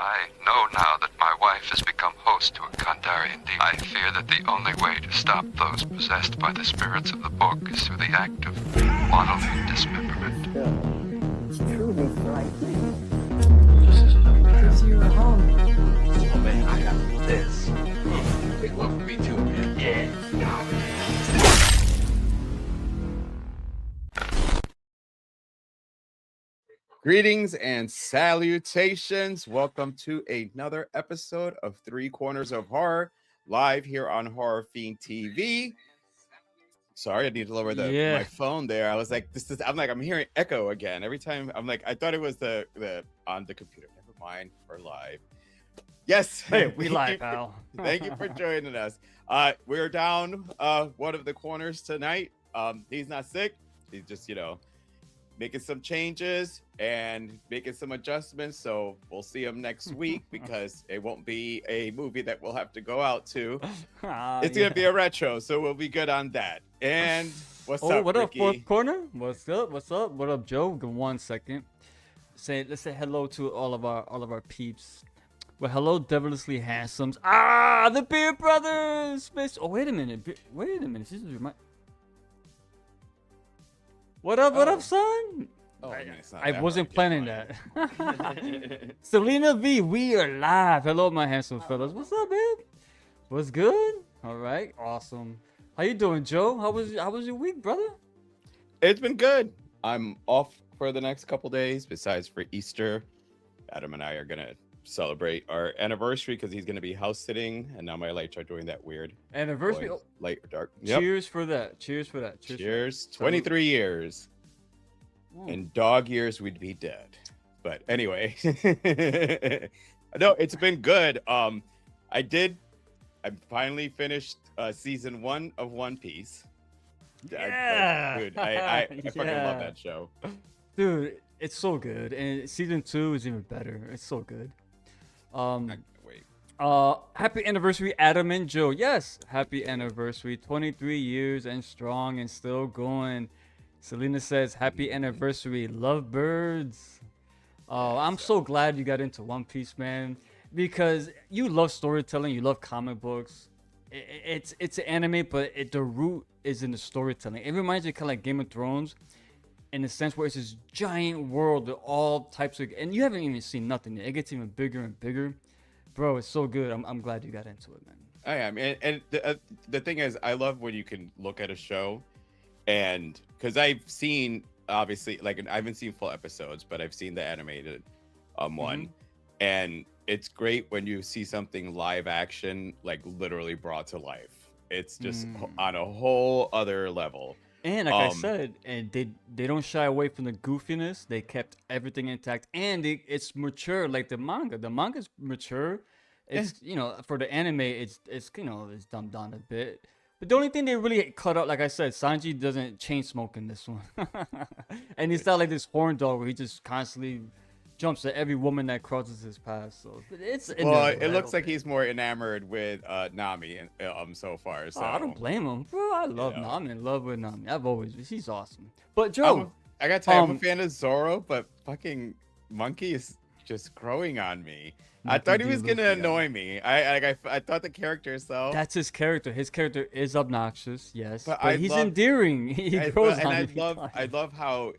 I know now that my wife has become host to a Kandarian demon. I fear that the only way to stop those possessed by the spirits of the book is through the act of bodily dismemberment. It's truly frightening. This isn't a prayer. Because you're home. Oh man, I got this. Big love for me too, man. Yeah. Greetings and salutations. Welcome to another episode of Three Corners of Horror, live here on Horror Fiend TV. Sorry, I need to lower my phone there. I was like, I'm hearing echo again. Every time I'm like, I thought it was the on the computer. Never mind, we're live. Yes. Hey, we live, pal. Thank you for joining us. We're down one of the corners tonight. He's not sick. He's just, making some changes and making some adjustments. So we'll see him next week because it won't be a movie that we'll have to go out to. It's going to be a retro, so we'll be good on that. And what's up, what Ricky? up, Fourth Corner? What's up? What's up? What up, Joe? Give 1 second. Let's say hello to all of our peeps. Well, hello, devilishly handsomes. The Beer Brothers. Oh, wait a minute. This is my... What up, son? Oh, I wasn't planning that. Selena V, we are live. Hello, my handsome fellas. What's up, man? What's good? All right, awesome. How you doing, Joe? How was your week, brother? It's been good. I'm off for the next couple days. Besides for Easter, Adam and I are gonna celebrate our anniversary because he's gonna be house sitting, and now my lights are doing that weird anniversary. Light or dark. Cheers for that. Cheers. 23 years. In dog years, we'd be dead. But anyway, no, it's been good. I finally finished season 1 of One Piece. Yeah. I fucking love that show. Dude, it's so good, and season 2 is even better. It's so good. I can't wait. Happy anniversary, Adam and Joe. Yes, happy anniversary. 23 years and strong and still going. Selena says, happy anniversary, lovebirds. I'm so glad you got into One Piece, man, because you love storytelling, you love comic books. It's an anime, but the root is in the storytelling. It reminds me kind of like Game of Thrones, in the sense where it's this giant world with all types of, and you haven't even seen nothing yet. It gets even bigger and bigger. Bro, it's so good. I'm glad you got into it, man. I am, and the thing is, I love when you can look at a show, and because I've seen, obviously, like, I haven't seen full episodes, but I've seen the animated one, and it's great when you see something live action, like literally brought to life. It's just on a whole other level. And like I said, and they don't shy away from the goofiness. They kept everything intact, and it's mature like the manga. The manga's mature. It's for the anime, it's dumbed down a bit. But the only thing they really cut out, like I said, Sanji doesn't chain smoke in this one, and he's not like this horn dog where he just constantly jumps at every woman that crosses his path. So it looks like he's more enamored with Nami so far. So I don't blame him, bro. I love Nami. I'm in love with Nami. She's awesome. But Joe, I got to tell you, I'm a fan of Zoro, but fucking Monkey is just growing on me. I thought he was gonna annoy me. I thought the character itself. That's his character. His character is obnoxious, yes, but he's love, endearing. He grows on me. I love how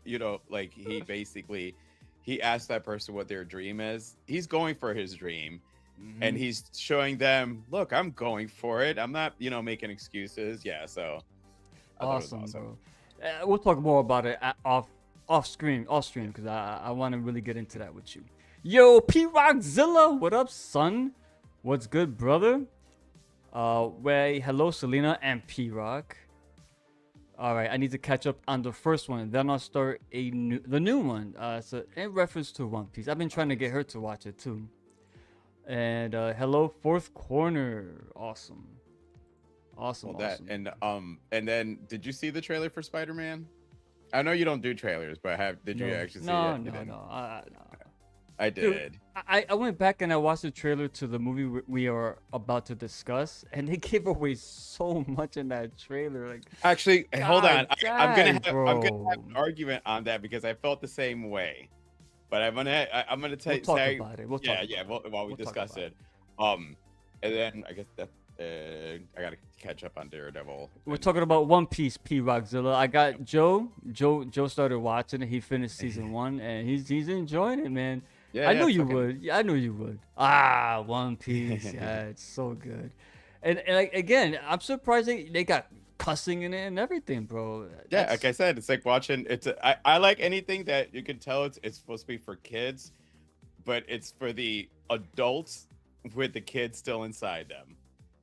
like he basically he asked that person what their dream is. He's going for his dream, and he's showing them, look, I'm going for it. I'm not making excuses. Yeah, so awesome, bro. We'll talk more about it off screen because I want to really get into that with you. Yo, P-Rockzilla, what up, son? What's good, brother? Hello, Selena and P-Rock. All right, I need to catch up on the first one. Then I'll start the new one. So in reference to One Piece, I've been trying to get her to watch it too. And hello, Fourth Corner. Awesome. Awesome. And then did you see the trailer for Spider-Man? I know you don't do trailers, but did you actually see it? No. I did. Dude, I went back and I watched the trailer to the movie we are about to discuss, and they gave away so much in that trailer. Like, actually, hold on, I'm gonna have bro. an argument on that because I felt the same way. but I'm gonna We'll talk about it. We'll talk yeah, about it. while we We'll talk discuss about it. And then I guess that I gotta catch up on Daredevil. We're talking about One Piece, P Rockzilla. I got Joe. Joe started watching it. He finished season 1, and he's enjoying it, man. Yeah, I yeah, knew it's you fucking- would. Yeah, I knew you would. One Piece. Yeah, it's so good. And like, again, I'm surprised they got cussing in it and everything, bro. Yeah, like I said, it's like watching. I like anything that you can tell it's supposed to be for kids, but it's for the adults with the kids still inside them.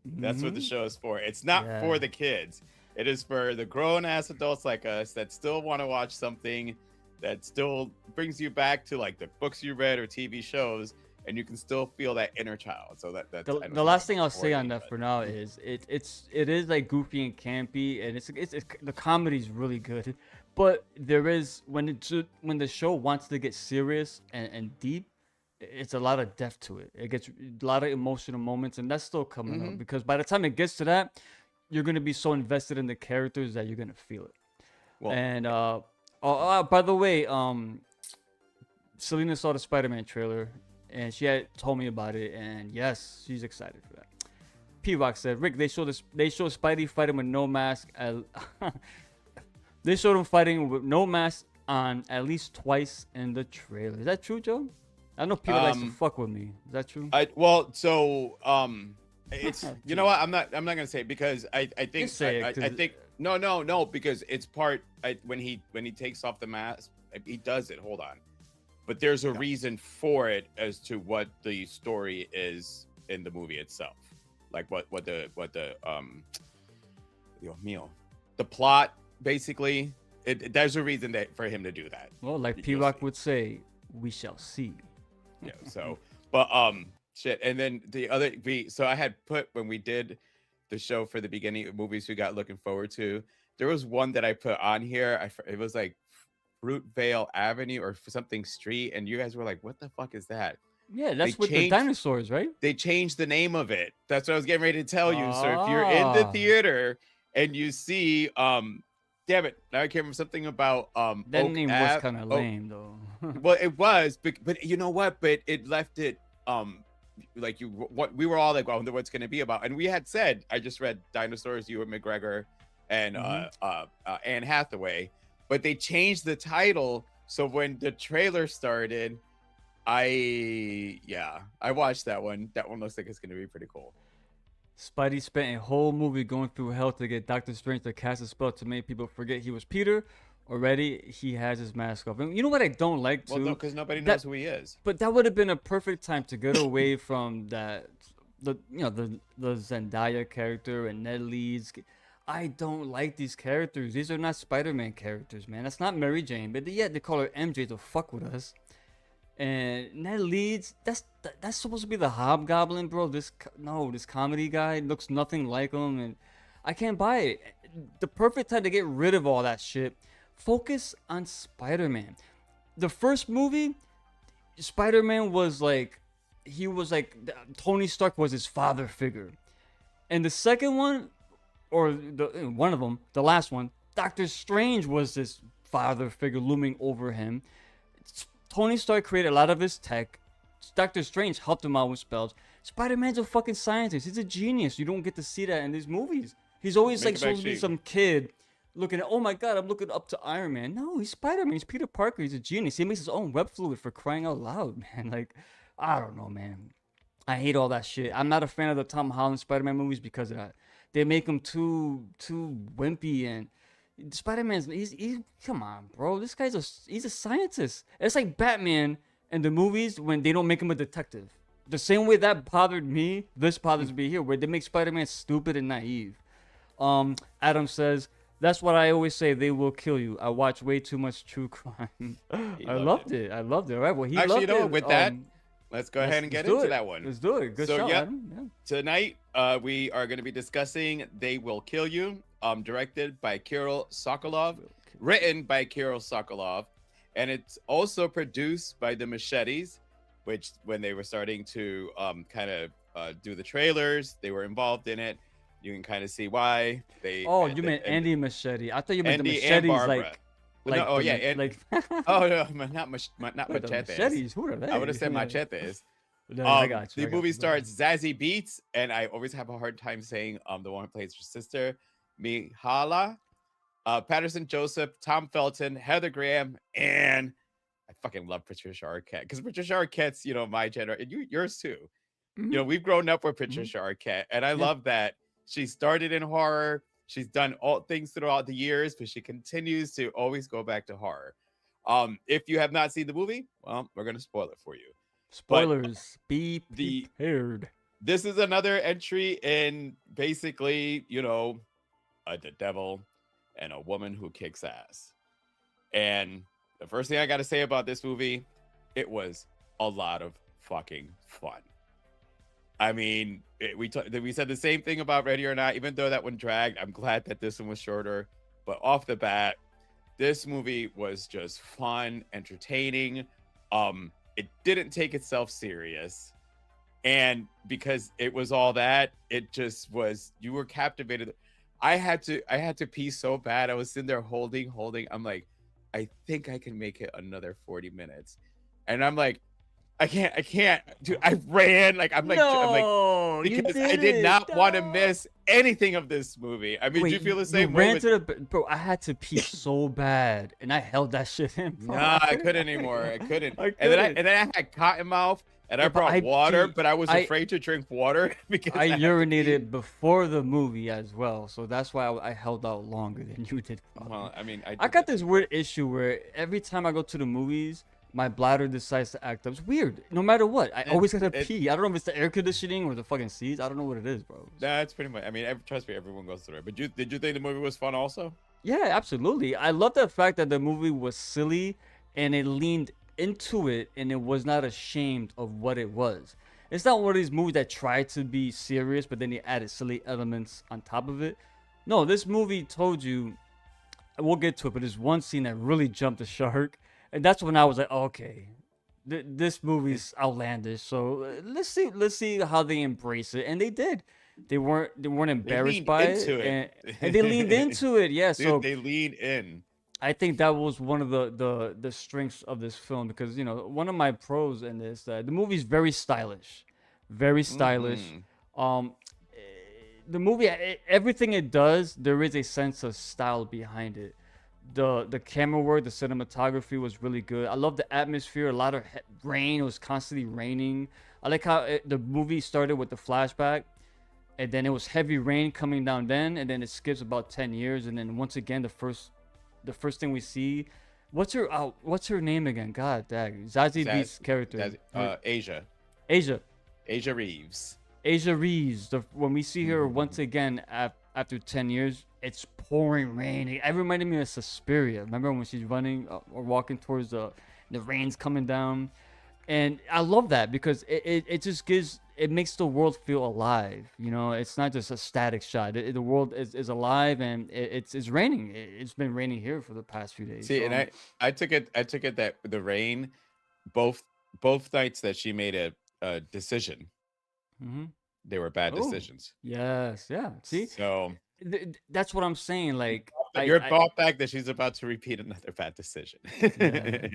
That's what the show is for. It's not for the kids. It is for the grown-ass adults like us that still want to watch something that still brings you back to like the books you read or TV shows, and you can still feel that inner child. So that's I know the last thing I'll it's say on corny, that but- for now is it is like goofy and campy, and it's the comedy's really good, but there is when the show wants to get serious and deep, it's a lot of depth to it. It gets a lot of emotional moments, and that's still coming up because by the time it gets to that, you're gonna be so invested in the characters that you're gonna feel it. Well, And by the way, Selena saw the Spider-Man trailer, and she had told me about it, and yes, she's excited for that. P-Rock said, Rick, they showed Spidey fighting with no mask. They showed him fighting with no mask on at least twice in the trailer. Is that true, Joe? I know people likes to fuck with me. Is that true? It's you know what I'm not gonna say it because I think Just say it, 'cause I think no because it's part when he takes off the mask he does it. Hold on, but there's a reason for it as to what the story is in the movie itself, like what the the plot basically. There's a reason for him to do that. Well, like You'll P-Rock see. would say, we shall see. Yeah, so but shit, and then the other so I had put when we did the show for the beginning of movies we got looking forward to, there was one that I put on here. It was like Fruitvale Avenue or something street, and you guys were like, what the fuck is that? Yeah, that's They with the changed- dinosaurs, right? They changed the name of it. That's what I was getting ready to tell you. So if you're in the Ah. theater and you see damn it, now I can't remember something about That Oak name was Ave- kind of Oak- lame, though. Well, it was, but you know what? But it left it like what we were all like, I wonder what's going to be about. And we had said, I just read Dinosaurs, Ewan McGregor, and Anne Hathaway, but they changed the title. So when the trailer started, I watched that one. That one looks like it's going to be pretty cool. Spidey spent a whole movie going through hell to get Doctor Strange to cast a spell to make people forget he was Peter. Already, he has his mask off. And you know what I don't like too? Well, no, because nobody That- knows who he is. But that would have been a perfect time to get away from the Zendaya character and Ned Leeds. I don't like these characters. These are not Spider-Man characters, man. That's not Mary Jane. But they call her MJ to fuck with us. And Ned Leeds, that's supposed to be the Hobgoblin, bro. This comedy guy looks nothing like him, and I can't buy it. The perfect time to get rid of all that shit. Focus on Spider-Man. The first movie, Spider-Man was like, Tony Stark was his father figure. And the second one, or one of them, the last one, Doctor Strange was this father figure looming over him. Tony Stark created a lot of his tech. Doctor Strange helped him out with spells. Spider-Man's a fucking scientist. He's a genius. You don't get to see that in these movies. He's always Make like it back supposed to be cheap. some kid looking at, oh my god, I'm looking up to Iron Man. No, he's Spider-Man. He's Peter Parker. He's a genius. He makes his own web fluid, for crying out loud, man. Like, I don't know, man. I hate all that shit. I'm not a fan of the Tom Holland Spider-Man movies because of that. They make him too wimpy, and Spider-Man's he's come on, bro. This guy's he's a scientist. It's like Batman in the movies when they don't make him a detective. The same way that bothered me, this bothers me here, where they make Spider-Man stupid and naive. Adam says, that's what I always say, they will kill you. I watch way too much true crime. I loved it. I loved it. All right, well, he Actually, loved you know, it. with that, let's go ahead and get let's do into it. that one. Let's do it. Good So, shot, yeah. Adam. Yeah. Tonight, we are going to be discussing They Will Kill You, directed by Kirill Sokolov, written by Kirill Sokolov, and it's also produced by the Machetes, which when they were starting to kind of do the trailers, they were involved in it. You can kind of see why they. Oh, you meant Andy Machete. I thought you meant Andy the and Machetes, Barbara. like No, oh the yeah, ma- and like oh no, not What the machetes. machetes. Who are they? I would have said machetes. No, I got you. The I got movie you. stars Zazie Beetz, and I always have a hard time saying the one who plays her sister, Mihala, Patterson Joseph, Tom Felton, Heather Graham, and I fucking love Patricia Arquette because Patricia Arquette's, my generation, and yours too. Mhm. We've grown up with Patricia Arquette, and I love that she started in horror. She's done all things throughout the years, but she continues to always go back to horror. If you have not seen the movie, well, we're gonna spoil it for you. Spoilers. Be the- prepared. This is another entry in basically, the devil and a woman who kicks ass. And the first thing I got to say about this movie, it was a lot of fucking fun. I mean, we said the same thing about Ready or Not, even though that one dragged. I'm glad that this one was shorter. But off the bat, this movie was just fun, entertaining. It didn't take itself serious. And because it was all that, it just was, you were captivated. I had to pee so bad. I was sitting there holding. I'm like, I think I can make it another 40 minutes. And I'm like, I can't. Dude, I ran. No, you because I did not want to miss anything of this movie. I mean, Wait, do you feel the same you way? ran to the bro. I had to pee so bad, and I held that shit in. Bro. Nah, I couldn't anymore. I couldn't. I And then couldn't. I had cotton mouth, and I Yeah, but brought I water, peed- but I was I- afraid to drink water because I had to pee. urinated before the movie as well, so that's why I held out longer than you did. Probably. Well, I mean, I got this weird issue where every time I go to the movies, my bladder decides to act up. It's weird. No matter what, I always gotta pee. I don't know if it's the air conditioning or the fucking seats. I don't know what it is, bro. That's pretty much. I mean, trust me, everyone goes through it. But did you think the movie was fun also? Yeah, absolutely. I love the fact that the movie was silly and it leaned into it and it was not ashamed of what it was. It's not one of these movies that tried to be serious, but then they added silly elements on top of it. No, this movie told you, we'll get to it, but there's one scene that really jumped the shark. And that's when I was like, oh, okay, this movie's outlandish. So let's see how they embrace it, and they did. They weren't embarrassed by it, and they leaned into it. Yeah, Dude, so they leaned in. I think that was one of the strengths of this film because one of my pros in this the movie's very stylish, very stylish. The movie, everything it does, there is a sense of style behind it. The camera work, the cinematography was really good. I love the atmosphere. A lot of rain. It was constantly raining. I like how the movie started with the flashback, and then it was heavy rain coming down then, and then it skips about 10 years, and then once again the first thing we see, what's her name again? God dang, Zazie Beetz' character. Asia Reaves. Asia Reeves. When we see her once again after 10 years, it's pouring rain. It reminded me of Suspiria. Remember when she's running or walking towards the rain's coming down? And I love that because it just makes the world feel alive. It's not just a static shot. The world is alive and it's raining. It's been raining here for the past few days. See, and I took it that the rain, both nights that she made a decision, they were bad decisions. Yes, yeah. See, So that's what I'm saying. Like, your thought back that she's about to repeat another bad decision. Yeah.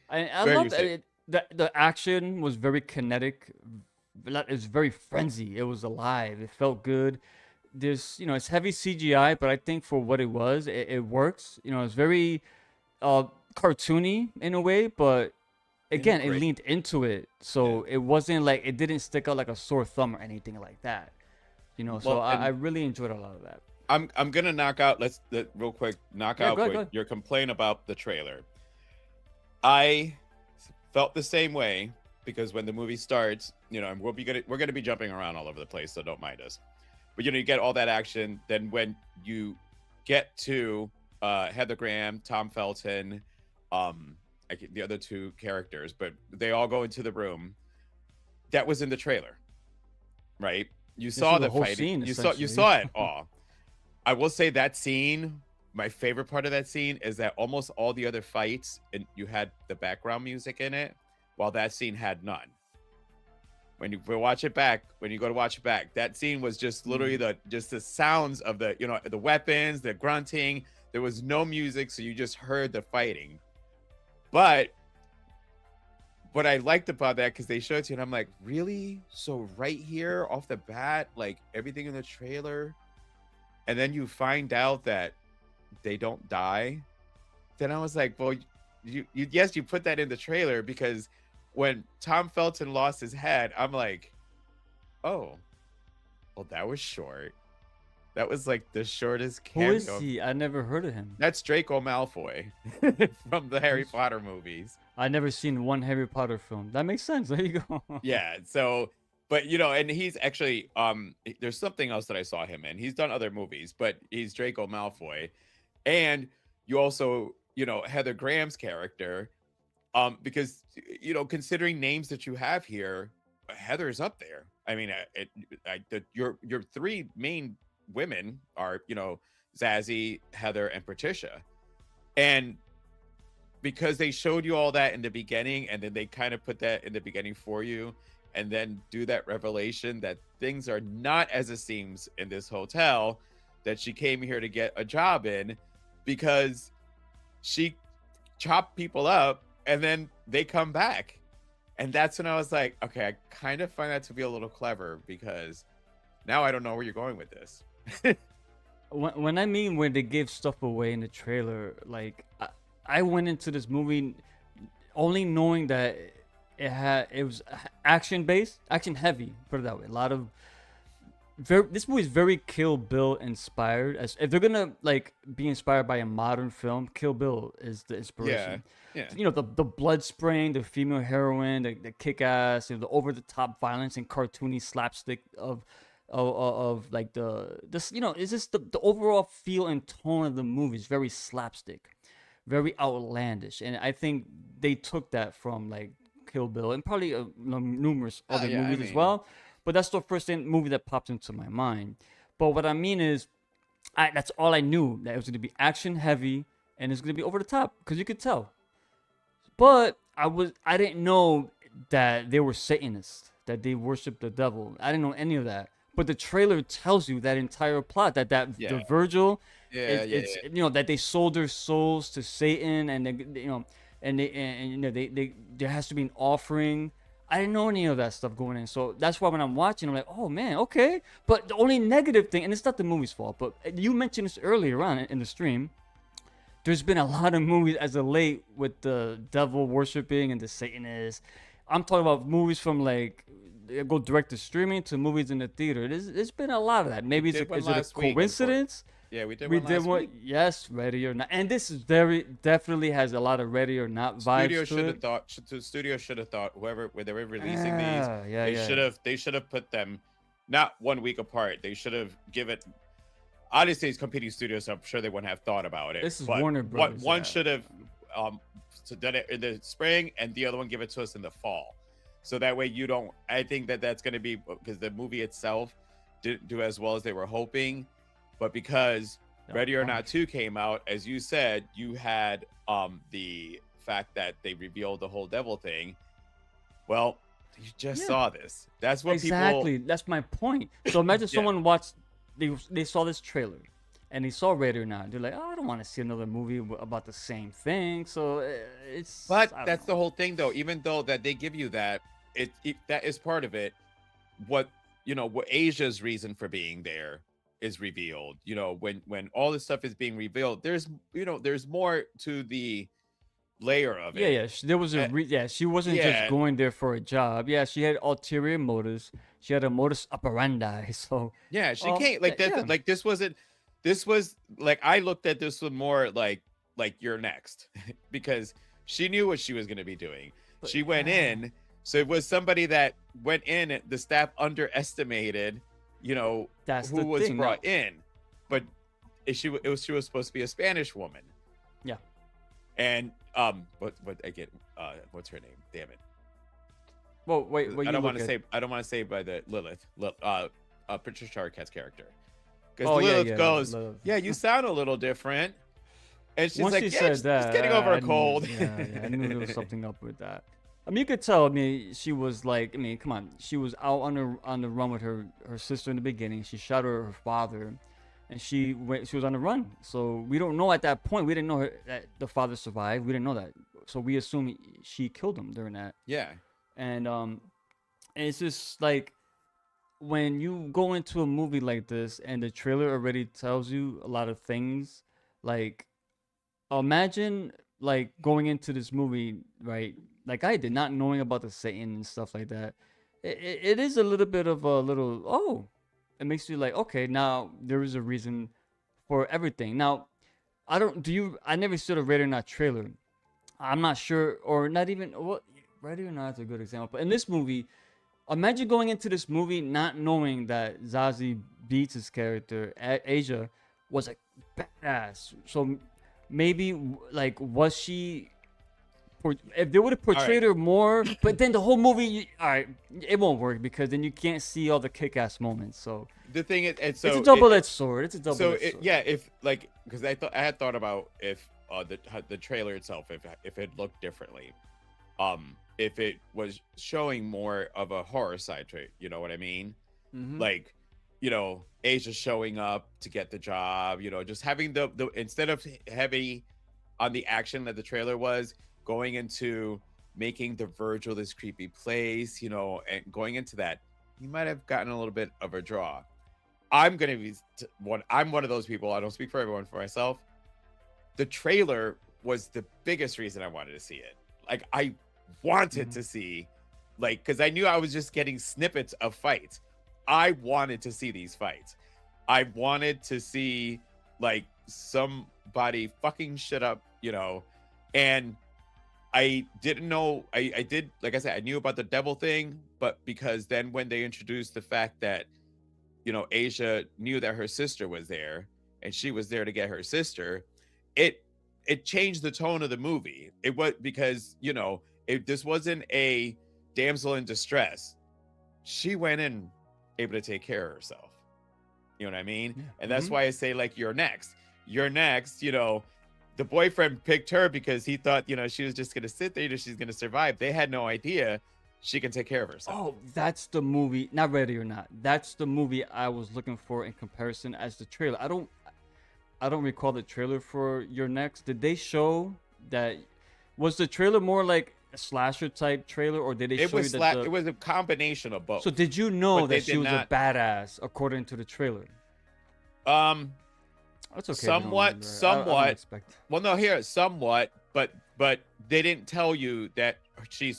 I Very love interesting. the action was very kinetic. It was very frenzy. It was alive. It felt good. It's heavy CGI, but I think for what it was, it works. It's very cartoony in a way, but again, it Great. leaned into it. So it wasn't like, it didn't stick out like a sore thumb or anything like that. So Well, I really enjoyed a lot of that. I'm gonna knock out. Real quick knock Yeah, out go ahead. your complaint about the trailer. I felt the same way because when the movie starts, and we're gonna be jumping around all over the place, so don't mind us. But you get all that action. Then when you get to Heather Graham, Tom Felton, the other two characters, but they all go into the room. That was in the trailer, right? You saw was the the whole fighting. scene, You saw it all. I will say that scene, my favorite part of that scene is that almost all the other fights, and you had the background music in it, while that scene had none. When you go to watch it back, that scene was just literally the sounds of the the weapons, the grunting, There was no music, so you just heard the fighting. But what I liked about that, because they showed it to you, and I'm like, really? So right here off the bat, like everything in the trailer, and then you find out that they don't die. Then I was like, well, you yes, you put that in the trailer, because when Tom Felton lost his head, I'm like, oh, well, that was short. That was like the shortest cameo. Who is he? I never heard of him. That's Draco Malfoy from the Harry Potter movies. I never seen one Harry Potter film. That makes sense. There you go. Yeah. So, but and he's actually there's something else that I saw him in. He's done other movies, but he's Draco Malfoy. And you also, Heather Graham's character, because considering names that you have here, Heather's up there. I mean, your three main women are, Zazie, Heather, and Patricia. And because they showed you all that in the beginning, and then they kind of put that in the beginning for you, and then do that revelation that things are not as it seems in this hotel that she came here to get a job in, because she chopped people up and then they come back. And that's when I was like, okay, I kind of find that to be a little clever, because now I don't know where you're going with this. When they give stuff away in the trailer, like I went into this movie only knowing that it was action based, action heavy. Put it that way. A lot of this movie is very Kill Bill inspired. As if they're gonna be inspired by a modern film, Kill Bill is the inspiration. Yeah. The blood spraying, the female heroine, the kick ass, the over the top violence and cartoony slapstick of like it's just the overall feel and tone of the movie is very slapstick, very outlandish, and I think they took that from like Kill Bill and probably numerous other movies as well. But that's the first movie that popped into my mind. But what I mean is, that's all I knew, that it was going to be action heavy and it's going to be over the top, because you could tell. But I didn't know that they were Satanists, that they worship the devil. I didn't know any of that. But the trailer tells you that entire plot, the Virgil, that they sold their souls to Satan, and there has to be an offering. I didn't know any of that stuff going in, so that's why when I'm watching, I'm like, oh man, okay. But the only negative thing, and it's not the movie's fault, but you mentioned this earlier on in the stream, there's been a lot of movies as of late with the devil worshiping and the Satanists. I'm talking about movies from go direct to streaming to movies in the theater. There's been a lot of that. Maybe is it a coincidence? Yeah, we did one last week. Yes, Ready or Not. And this is definitely has a lot of Ready or Not vibes. The studio should have thought when they were releasing these, they should have put them not 1 week apart. They should have given. Obviously, it's competing studios, so I'm sure they wouldn't have thought about it. This is Warner Brothers. One should have done it in the spring, and the other one give it to us in the fall. So that way you don't. I think that's going to be, because the movie itself didn't do as well as they were hoping. But because Ready or Not 2 came out, as you said, you had the fact that they revealed the whole devil thing. Well, you just saw this. That's what exactly. That's my point. So imagine someone watched, they saw this trailer, and they saw Ready or Not. They're like, oh, I don't want to see another movie about the same thing. So it's. But that's the whole thing, though. Even though that they give you that, that is part of it. What Asia's reason for being there is revealed. When all this stuff is being revealed, there's more to the layer of it. There was she wasn't just going there for a job. She had ulterior motives. She had a modus operandi. So she can't that. This was like, I looked at this one more like you're next, because she knew what she was going to be doing. She went in, so it was somebody that went in, the staff underestimated that's who was brought in, but she was supposed to be a Spanish woman. Yeah. And what again? What's her name? Damn it. Well, wait. I don't want to say by the Lilith. Patricia Arquette's character, because Lilith goes, Lilith. Yeah, you sound a little different, and she's once like, she said that, just getting over a cold. I knew there was something up with that. I mean, you could tell. I mean, she was like, come on. She was out on the run with her sister in the beginning. She shot her father. and she was on the run. So we don't know at that point. We didn't know that the father survived. We didn't know that. So we assume she killed him during that. Yeah. And it's just like when you go into a movie like this and the trailer already tells you a lot of things, like imagine like going into this movie, right? Like I did, not knowing about the Satan and stuff like that. It is a little bit of a little, oh, it makes you like, okay, now there is a reason for everything. Now, I never saw the Ready or Not trailer. I'm not sure, or not even, what, Ready or Not is a good example. But in this movie, imagine going into this movie not knowing that Zazie Beetz' character, Asia, was a badass. So maybe, like, was she, if they would have portrayed her more, but then the whole movie, all right, it won't work because then you can't see all the kick-ass moments. So The thing is, it's a double-edged sword. It's a double-edged sword. Yeah, if like, because I had thought about if the trailer itself, if it looked differently, if it was showing more of a horror side to it, you know what I mean? Like, you know, Asia showing up to get the job, you know, just having the instead of heavy on the action that the trailer was, going into making the Virgil this creepy place, you know, and going into that, you might have gotten a little bit of a draw. I'm gonna be I'm one of those people. I don't speak for everyone, for myself. The trailer was the biggest reason I wanted to see it. Like I wanted to see, like, because I knew I was just getting snippets of fights. I wanted to see these fights. I wanted to see like somebody fucking shit up, you know, and I didn't know. I did, like I said, I knew about the devil thing, but because then when they introduced the fact that, you know, Asia knew that her sister was there and she was there to get her sister, it changed the tone of the movie. It was because, you know, this wasn't a damsel in distress. She went in able to take care of herself. You know what I mean? Yeah. And that's why I say, like, you're next, you know. The boyfriend picked her because he thought, you know, she was just going to sit there, she's going to survive. They had no idea she can take care of herself. Oh, that's the movie, not Ready or Not. That's the movie I was looking for in comparison as the trailer. I don't recall the trailer for Your Next. Did they show that? Was the trailer more like a slasher type trailer, or did they show you that it was a combination of both. So did you know that she was a badass according to the trailer? That's okay. Somewhat. Well, no, here somewhat, but they didn't tell you that she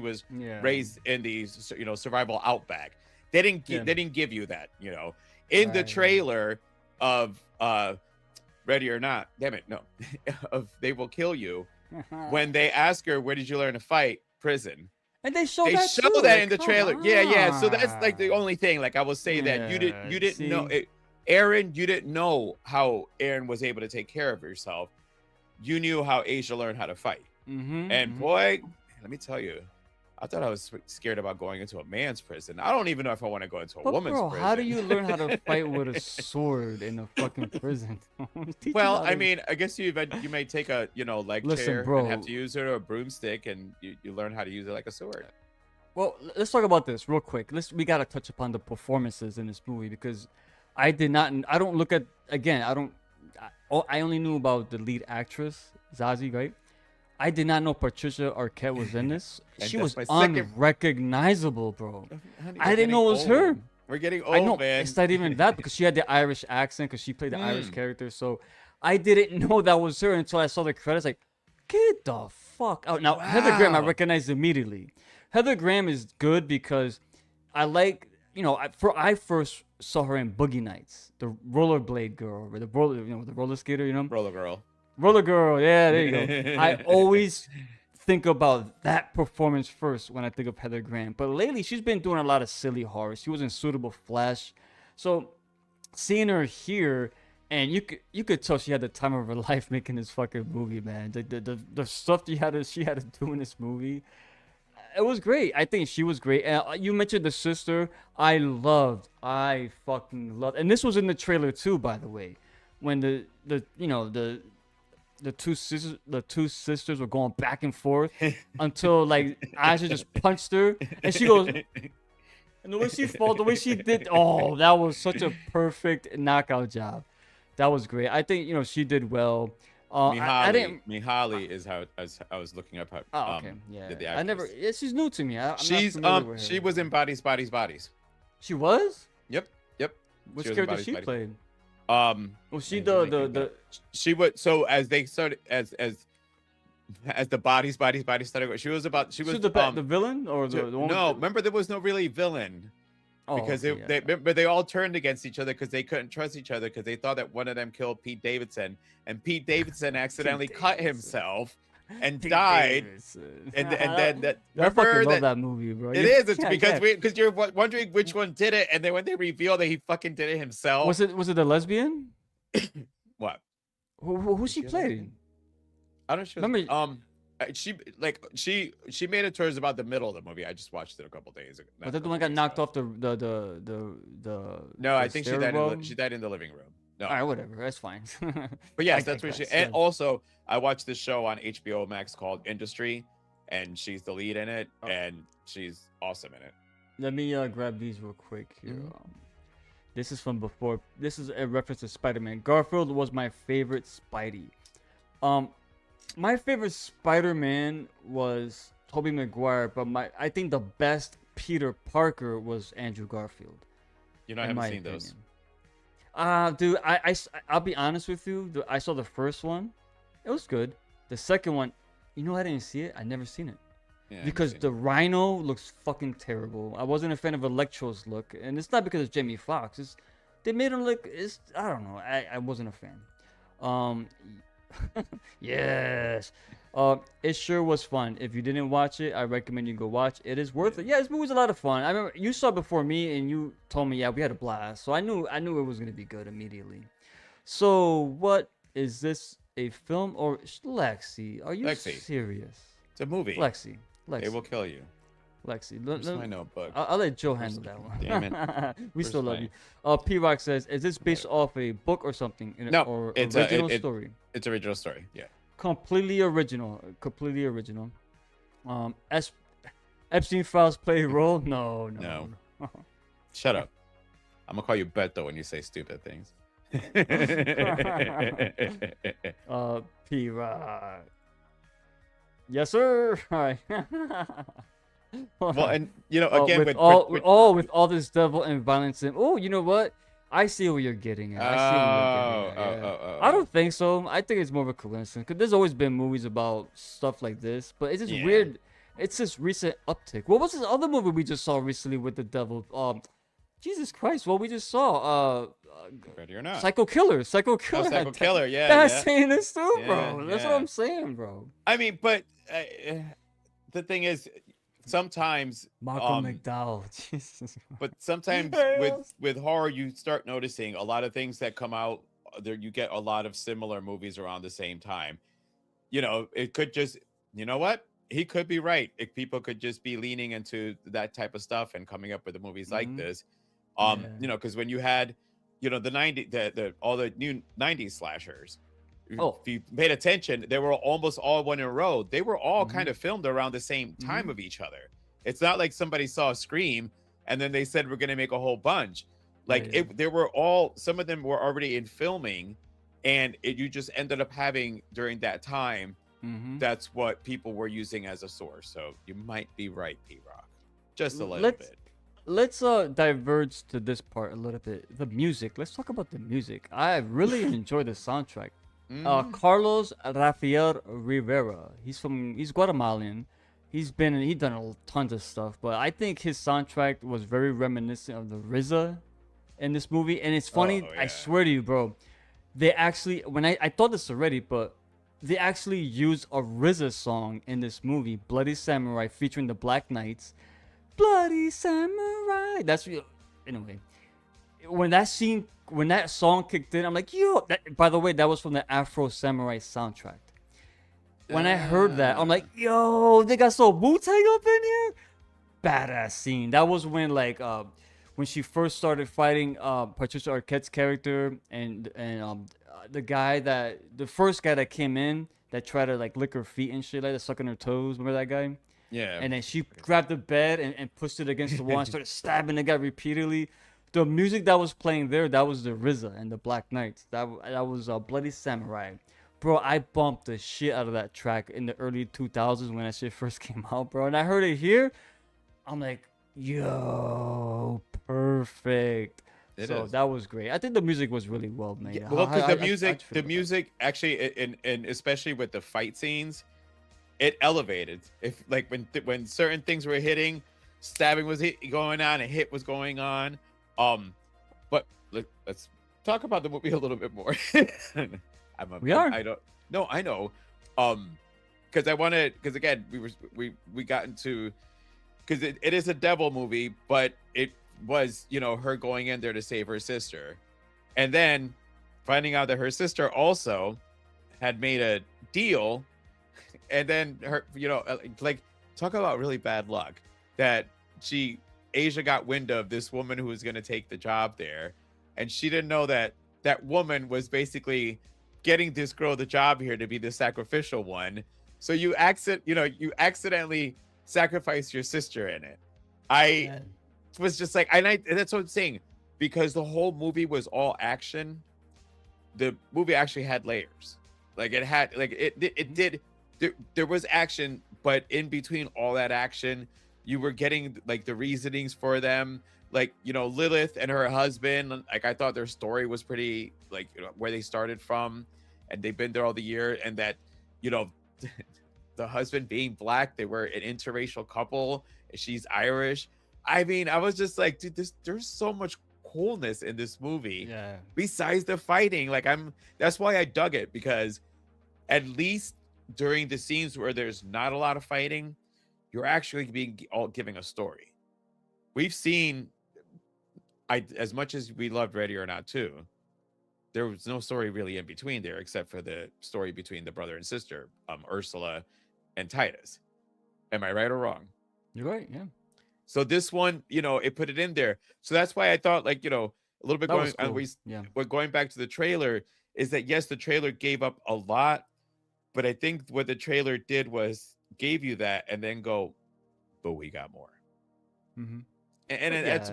was raised in the, you know, survival outback. They didn't give you that, you know, in the trailer of Ready or Not. Damn it, no, of They Will Kill You. When they ask her, where did you learn to fight? Prison. And they show that in the trailer. Yeah. So that's like the only thing. Like I will say that you didn't know it. Aaron, you didn't know how Aaron was able to take care of herself. You knew how Asia learned how to fight. And boy, let me tell you, I thought I was scared about going into a man's prison. I don't even know if I want to go into a woman's prison. How do you learn how to fight with a sword in a fucking prison? Well, I mean, I guess you may take a, you know, leg chair and have to use it, or a broomstick, and you learn how to use it like a sword. Well, let's talk about this real quick. We got to touch upon the performances in this movie, because I don't look at, again, I only knew about the lead actress, Zazie, right? I did not know Patricia Arquette was in this. She was unrecognizable, bro. Honey, I didn't know it was her. We're getting old, man. It's not even that, because she had the Irish accent, because she played the Irish character. So I didn't know that was her until I saw the credits. Like, get the fuck out. Now, Heather Graham, I recognized immediately. Heather Graham is good because I like, you know, I first saw her in Boogie Nights, the rollerblade girl, or the roller skater, you know? Roller girl, yeah, there you go. I always think about that performance first when I think of Heather Graham. But lately, she's been doing a lot of silly horror. She was in Suitable Flesh. So seeing her here, and you could tell she had the time of her life making this fucking movie, man. The stuff she had to do in this movie, it was great. I think she was great. You mentioned the sister. I fucking loved. And this was in the trailer too, by the way, when the two sisters were going back and forth until like Aisha just punched her, and she goes, And the way she fought, the way she did, oh, that was such a perfect knockout job. That was great. I think she did well. I didn't. Mihaly is how as I was looking up her. Oh, okay, yeah. The I never. actress. Yeah, she's new to me. I'm She's not familiar with her. she was in Bodies. She was. Yep. Which She was in character she Bodies. played? Was she Man, the I'm making the? she would so as they started as the bodies started. She was She was the villain or the one? no, With remember there was no really villain. Because okay, yeah. remember they all turned against each other because they couldn't trust each other because they thought that one of them killed Pete Davidson, and Pete Davidson accidentally cut Davidson. himself and Pete died. Davidson. And then that I fucking remember love that that movie, bro. it is. It's Yeah, because yeah. because you're wondering which one did it, and then when they reveal that he fucking did it himself. Was it the lesbian? What? Who she She a played? lesbian? I don't know. Remember- she made it towards about the middle of the movie. I just watched it a couple days ago. Was that the one got knocked off the No, I the think she died. stairwell? She died in the living room. No, All right, whatever. That's fine. but yes, I that's where she. digress, And yeah. also, I watched this show on HBO Max called Industry, and she's the lead in it, Oh. and she's awesome in it. Let me grab these real quick here. Mhm. This is from before. This is a reference to Spider-Man. Garfield was my favorite Spidey. My favorite Spider-Man was Tobey Maguire, but I think the best Peter Parker was Andrew Garfield. You know, I in my haven't seen those. opinion. Dude, I'll be honest with you. I saw the first one. It was good. The second one, I didn't see it. I never seen it. Yeah, I haven't Because seen the Rhino looks fucking terrible. I wasn't a fan of Electro's look, and it's not because it's Jamie Foxx. They made him look. I don't know. I wasn't a fan. Yes. It sure was fun. If you didn't watch it, I recommend you go watch. It is worth it. Yeah, this movie's a lot of fun. I remember you saw it before me, and you told me, yeah, we had a blast. So I knew it was gonna be good immediately. So what is this? A film or Lexi? Are you Lexi. serious? It's a movie. Lexi. They will kill you. Lexi. Where's my notebook? I'll let Joe handle that one. Damn it. We still love Where's you. P Rock says, "Is this based off a book or something? No, or it's original story? It's original story. Yeah. Completely original. Epstein Files play a role? No. No. Shut up. I'm gonna call you Beto when you say stupid things. P Rock. Yes, sir. All right. Well, and again, with all this devil and violence and you know what? I see what you're getting at. I don't think so. I think it's more of a coincidence because there's always been movies about stuff like this, but it's just weird. It's this recent uptick. What was this other movie we just saw recently with the devil? Jesus Christ! What we just saw? Ready or not? Psycho Killer. Psycho Oh, Killer. Psycho Killer. Yeah. That's yeah. saying this too, Yeah, bro. That's what yeah. I'm saying, bro. I mean, but the thing is, sometimes Malcolm McDowell. Jesus. but sometimes with horror you start noticing a lot of things that come out there. You get a lot of similar movies around the same time. It could just, what, he could be right. People could just be leaning into that type of stuff and coming up with the movies like this. Because when you had the 90 all the new 90s slashers, if you paid attention, they were almost all one in a row. They were all kind of filmed around the same time of each other. It's not like somebody saw Scream and then they said we're going to make a whole bunch. They were all, some of them were already in filming, and you just ended up having during that time. That's what people were using as a source. So you might be right, P-Rock, just a little bit. Let's diverge to this part a little bit. The music. Let's talk about the music. I really enjoy the soundtrack. Carlos Rafael Rivera. He's Guatemalan. He's done tons of stuff, but I think his soundtrack was very reminiscent of the RZA in this movie. And it's funny, I swear to you, bro. They actually, when I thought this already, but they actually used a RZA song in this movie, Bloody Samurai, featuring the Black Knights. Bloody Samurai. That's real. Anyway, when that song kicked in, I'm like, yo. By the way, that was from the Afro Samurai soundtrack. When I heard that, I'm like, yo, they got so Wu-Tang up in here. Badass scene. That was when when she first started fighting Patricia Arquette's character and the first guy that came in that tried to lick her feet and shit, sucking her toes. Remember that guy? Yeah. And then she grabbed the bed and pushed it against the wall and started stabbing the guy repeatedly. The music that was playing there, that was the RZA and the Black Knights. That was Bloody Samurai. Bro, I bumped the shit out of that track in the early 2000s when that shit first came out, bro. And I heard it here. I'm like, yo, perfect. So that was great. I think the music was really well made. Yeah, well, because the I music actually, and especially with the fight scenes, it elevated. If like when certain things were hitting, stabbing was going on, and hit was going on. But let's talk about the movie a little bit more. I don't. No, I know. Because I wanted, because again, we got into, because it is a devil movie, but it was, you know, her going in there to save her sister, and then finding out that her sister also had made a deal, and then her, you know, like, talk about really bad luck that Asia got wind of this woman who was going to take the job there, and she didn't know that that woman was basically getting this girl the job here to be the sacrificial one. So you accidentally sacrifice your sister in it. I was just like, and that's what I'm saying, because the whole movie was all action. The movie actually had layers. Like it had, like it did. There was action, but in between all that action, you were getting like the reasonings for them. Like, you know, Lilith and her husband, like I thought their story was pretty, like, you know, where they started from, and they've been there all the year, and that, you know, the husband being black, they were an interracial couple, and she's Irish. I mean, I was just like, dude, there's so much coolness in this movie. Yeah. Besides the fighting, like that's why I dug it, because at least during the scenes where there's not a lot of fighting, you're actually giving a story. We've seen, as much as we loved Ready or Not 2, there was no story really in between there, except for the story between the brother and sister, Ursula and Titus. Am I right or wrong? You're right, yeah. So this one, you know, it put it in there. So that's why I thought, like, you know, a little bit going back to the trailer, is that yes, the trailer gave up a lot, but I think what the trailer did was gave you that and then go, but we got more. Mm-hmm. And that's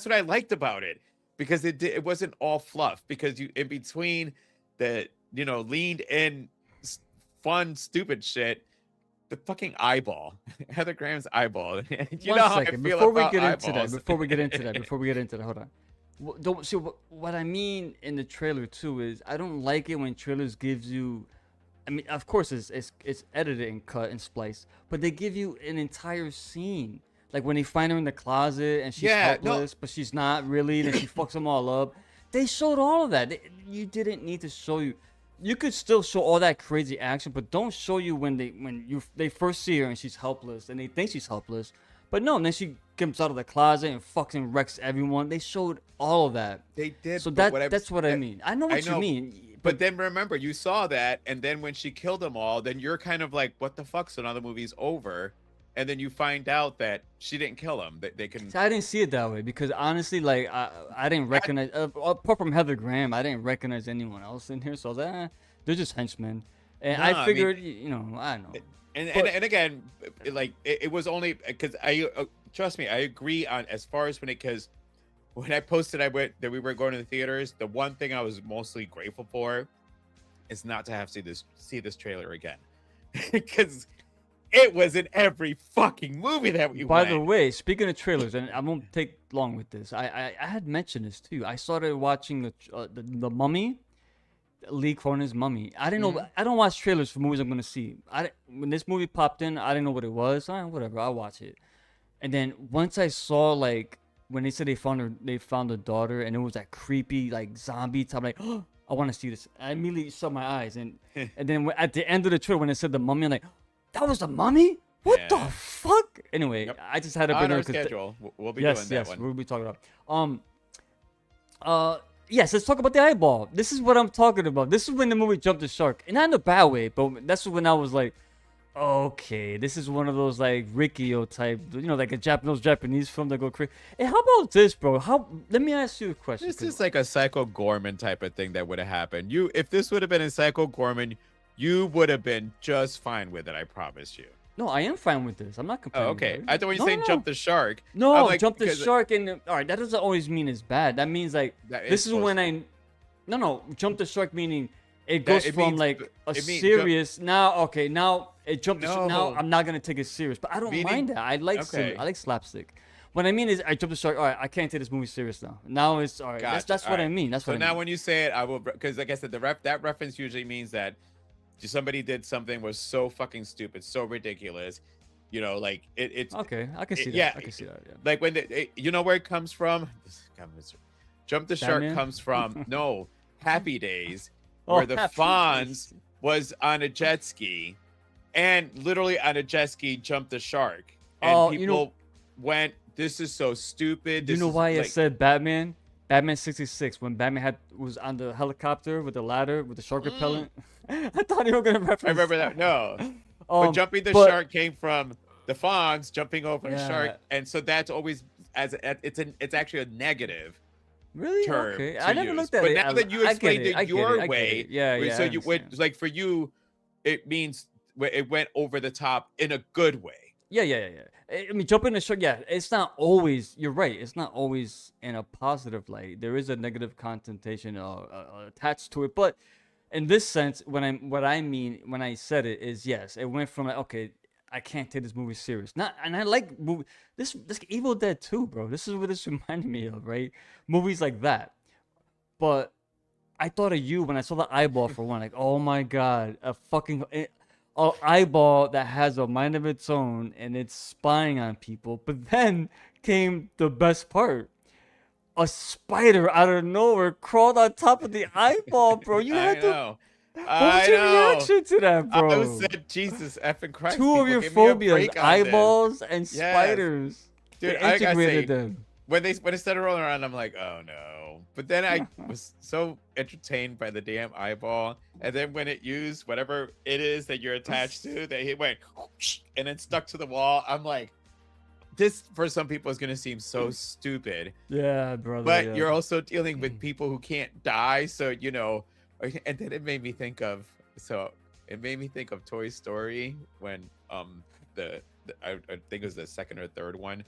what I liked about it, because it wasn't all fluff, because you, in between the, you know, leaned in fun stupid shit, the fucking eyeball, Heather Graham's eyeball. You know how I feel before we about get eyeballs. into that, before we get into that, hold on. Don't see what I mean in the trailer too is I don't like it when trailers gives you. I mean, of course it's edited and cut and spliced, but they give you an entire scene. Like when they find her in the closet and she's helpless, but she's not really, and she fucks them all up. They showed all of that. You didn't need to show you. You could still show all that crazy action, but don't show you when they first see her and she's helpless and they think she's helpless. But no, and then she comes out of the closet and fucking wrecks everyone. They showed all of that. They did. So that's what I mean. I know what you mean. But then remember, you saw that, and then when she killed them all, then you're kind of like, what the fuck? So now the movie's over. And then you find out that she didn't kill him. They can. I didn't see it that way, because honestly, like I didn't recognize, apart from Heather Graham, I didn't recognize anyone else in here. So I was like, they're just henchmen. And I figured, you know, I don't know. And again, like it was only because trust me, I agree on as far as because when I posted that we were going to the theaters, the one thing I was mostly grateful for is not to have to see this trailer again, because it was in every fucking movie that we By the way, speaking of trailers, and I won't take long with this, I had mentioned this too. I started watching the Mummy, Lee Cronin's Mummy. I didn't know. I don't watch trailers for movies I'm gonna see. When this movie popped in, I didn't know what it was. Whatever, I'll watch it. And then once I saw, like, when they said they found the daughter, and it was that creepy like zombie type, like, oh, I want to see this. I immediately shut my eyes, and then at the end of the trailer when it said the Mummy, I'm like, that was the Mummy? What the fuck? Anyway, I just had to bring on her our schedule. We'll be doing that one. We'll be talking about. Yes, let's talk about the eyeball. This is what I'm talking about. This is when the movie jumped the shark, and not in a bad way, but that's when I was like, okay, this is one of those like Rikio type, you know, like a Japanese film that go crazy. And how about this, bro? Let me ask you a question. This is like a Psycho Gorman type of thing that would have happened. If this would have been in Psycho Gorman, you would have been just fine with it, I promise you. No, I am fine with this. I'm not Oh, complaining. okay. about it. I thought when you No, saying no, jump no. the shark. No, I'm like, jump the because shark and all right. That doesn't always mean it's bad. That means like that is this is when supposed no, jump the shark meaning it That- goes it from means- like a it means serious now. Okay, now it jumped. Now No. I'm not gonna take it serious, but I don't Meaning- mind that. I like okay. I like slapstick. What I mean is I jumped the shark. All right, I can't take this movie serious now. Now it's all right. Gotcha. That's what I Alright. mean. That's So what I now mean. when you say it, I will, because like I said, that reference usually means that somebody did something was so fucking stupid, so ridiculous, you know, like it's Okay, I can see that. yeah, I can see that. Yeah. like when you know where it comes from. Jump the shark Batman? comes from no Happy Days, Oh, where the Happy Fonz was on a jet ski, and literally on a jet ski jumped the shark, and Oh, people you know- went, "This is so stupid." You This know is why like, it said Batman? Batman 66 when Batman was on the helicopter with the ladder with the shark repellent. I thought you were gonna reference. I remember that. No, but jumping the but- shark came from the Fonz jumping over the Yeah. shark, and so that's always it's actually a negative Really? term. Okay. to I never use. looked at but it. now that you I get explained it, I it get your I get way, it. Yeah, yeah. so I you went understand. like for you, it means it went over the top in a good way. Yeah. I mean, jumping the shark. Yeah, it's not always. You're right. It's not always in a positive light. There is a negative connotation attached to it. But in this sense, what I mean when I said it is yes, it went from like, okay, I can't take this movie serious. Not, and I like movie. This Evil Dead 2, bro. This is what this reminded me of, right? Movies like that. But I thought of you when I saw the eyeball for one. Like, oh my god, a eyeball that has a mind of its own and it's spying on people. But then came the best part. A spider out of nowhere crawled on top of the eyeball, bro. You I had to. know. What I was your know. reaction to that, bro? I said, Jesus effing Christ. Two people, of your give me a phobias: break on this." eyeballs and Yes. spiders. Dude, They I gotta integrated say, them. when it started rolling around, I'm like, oh no. But then I was so entertained by the damn eyeball. And then when it used whatever it is that you're attached to, that it went whoosh, and then stuck to the wall. I'm like, this for some people is gonna seem so stupid. Yeah, brother. But yeah. you're also dealing with people who can't die. So you know, and then it made me think of Toy Story when I think it was the second or third one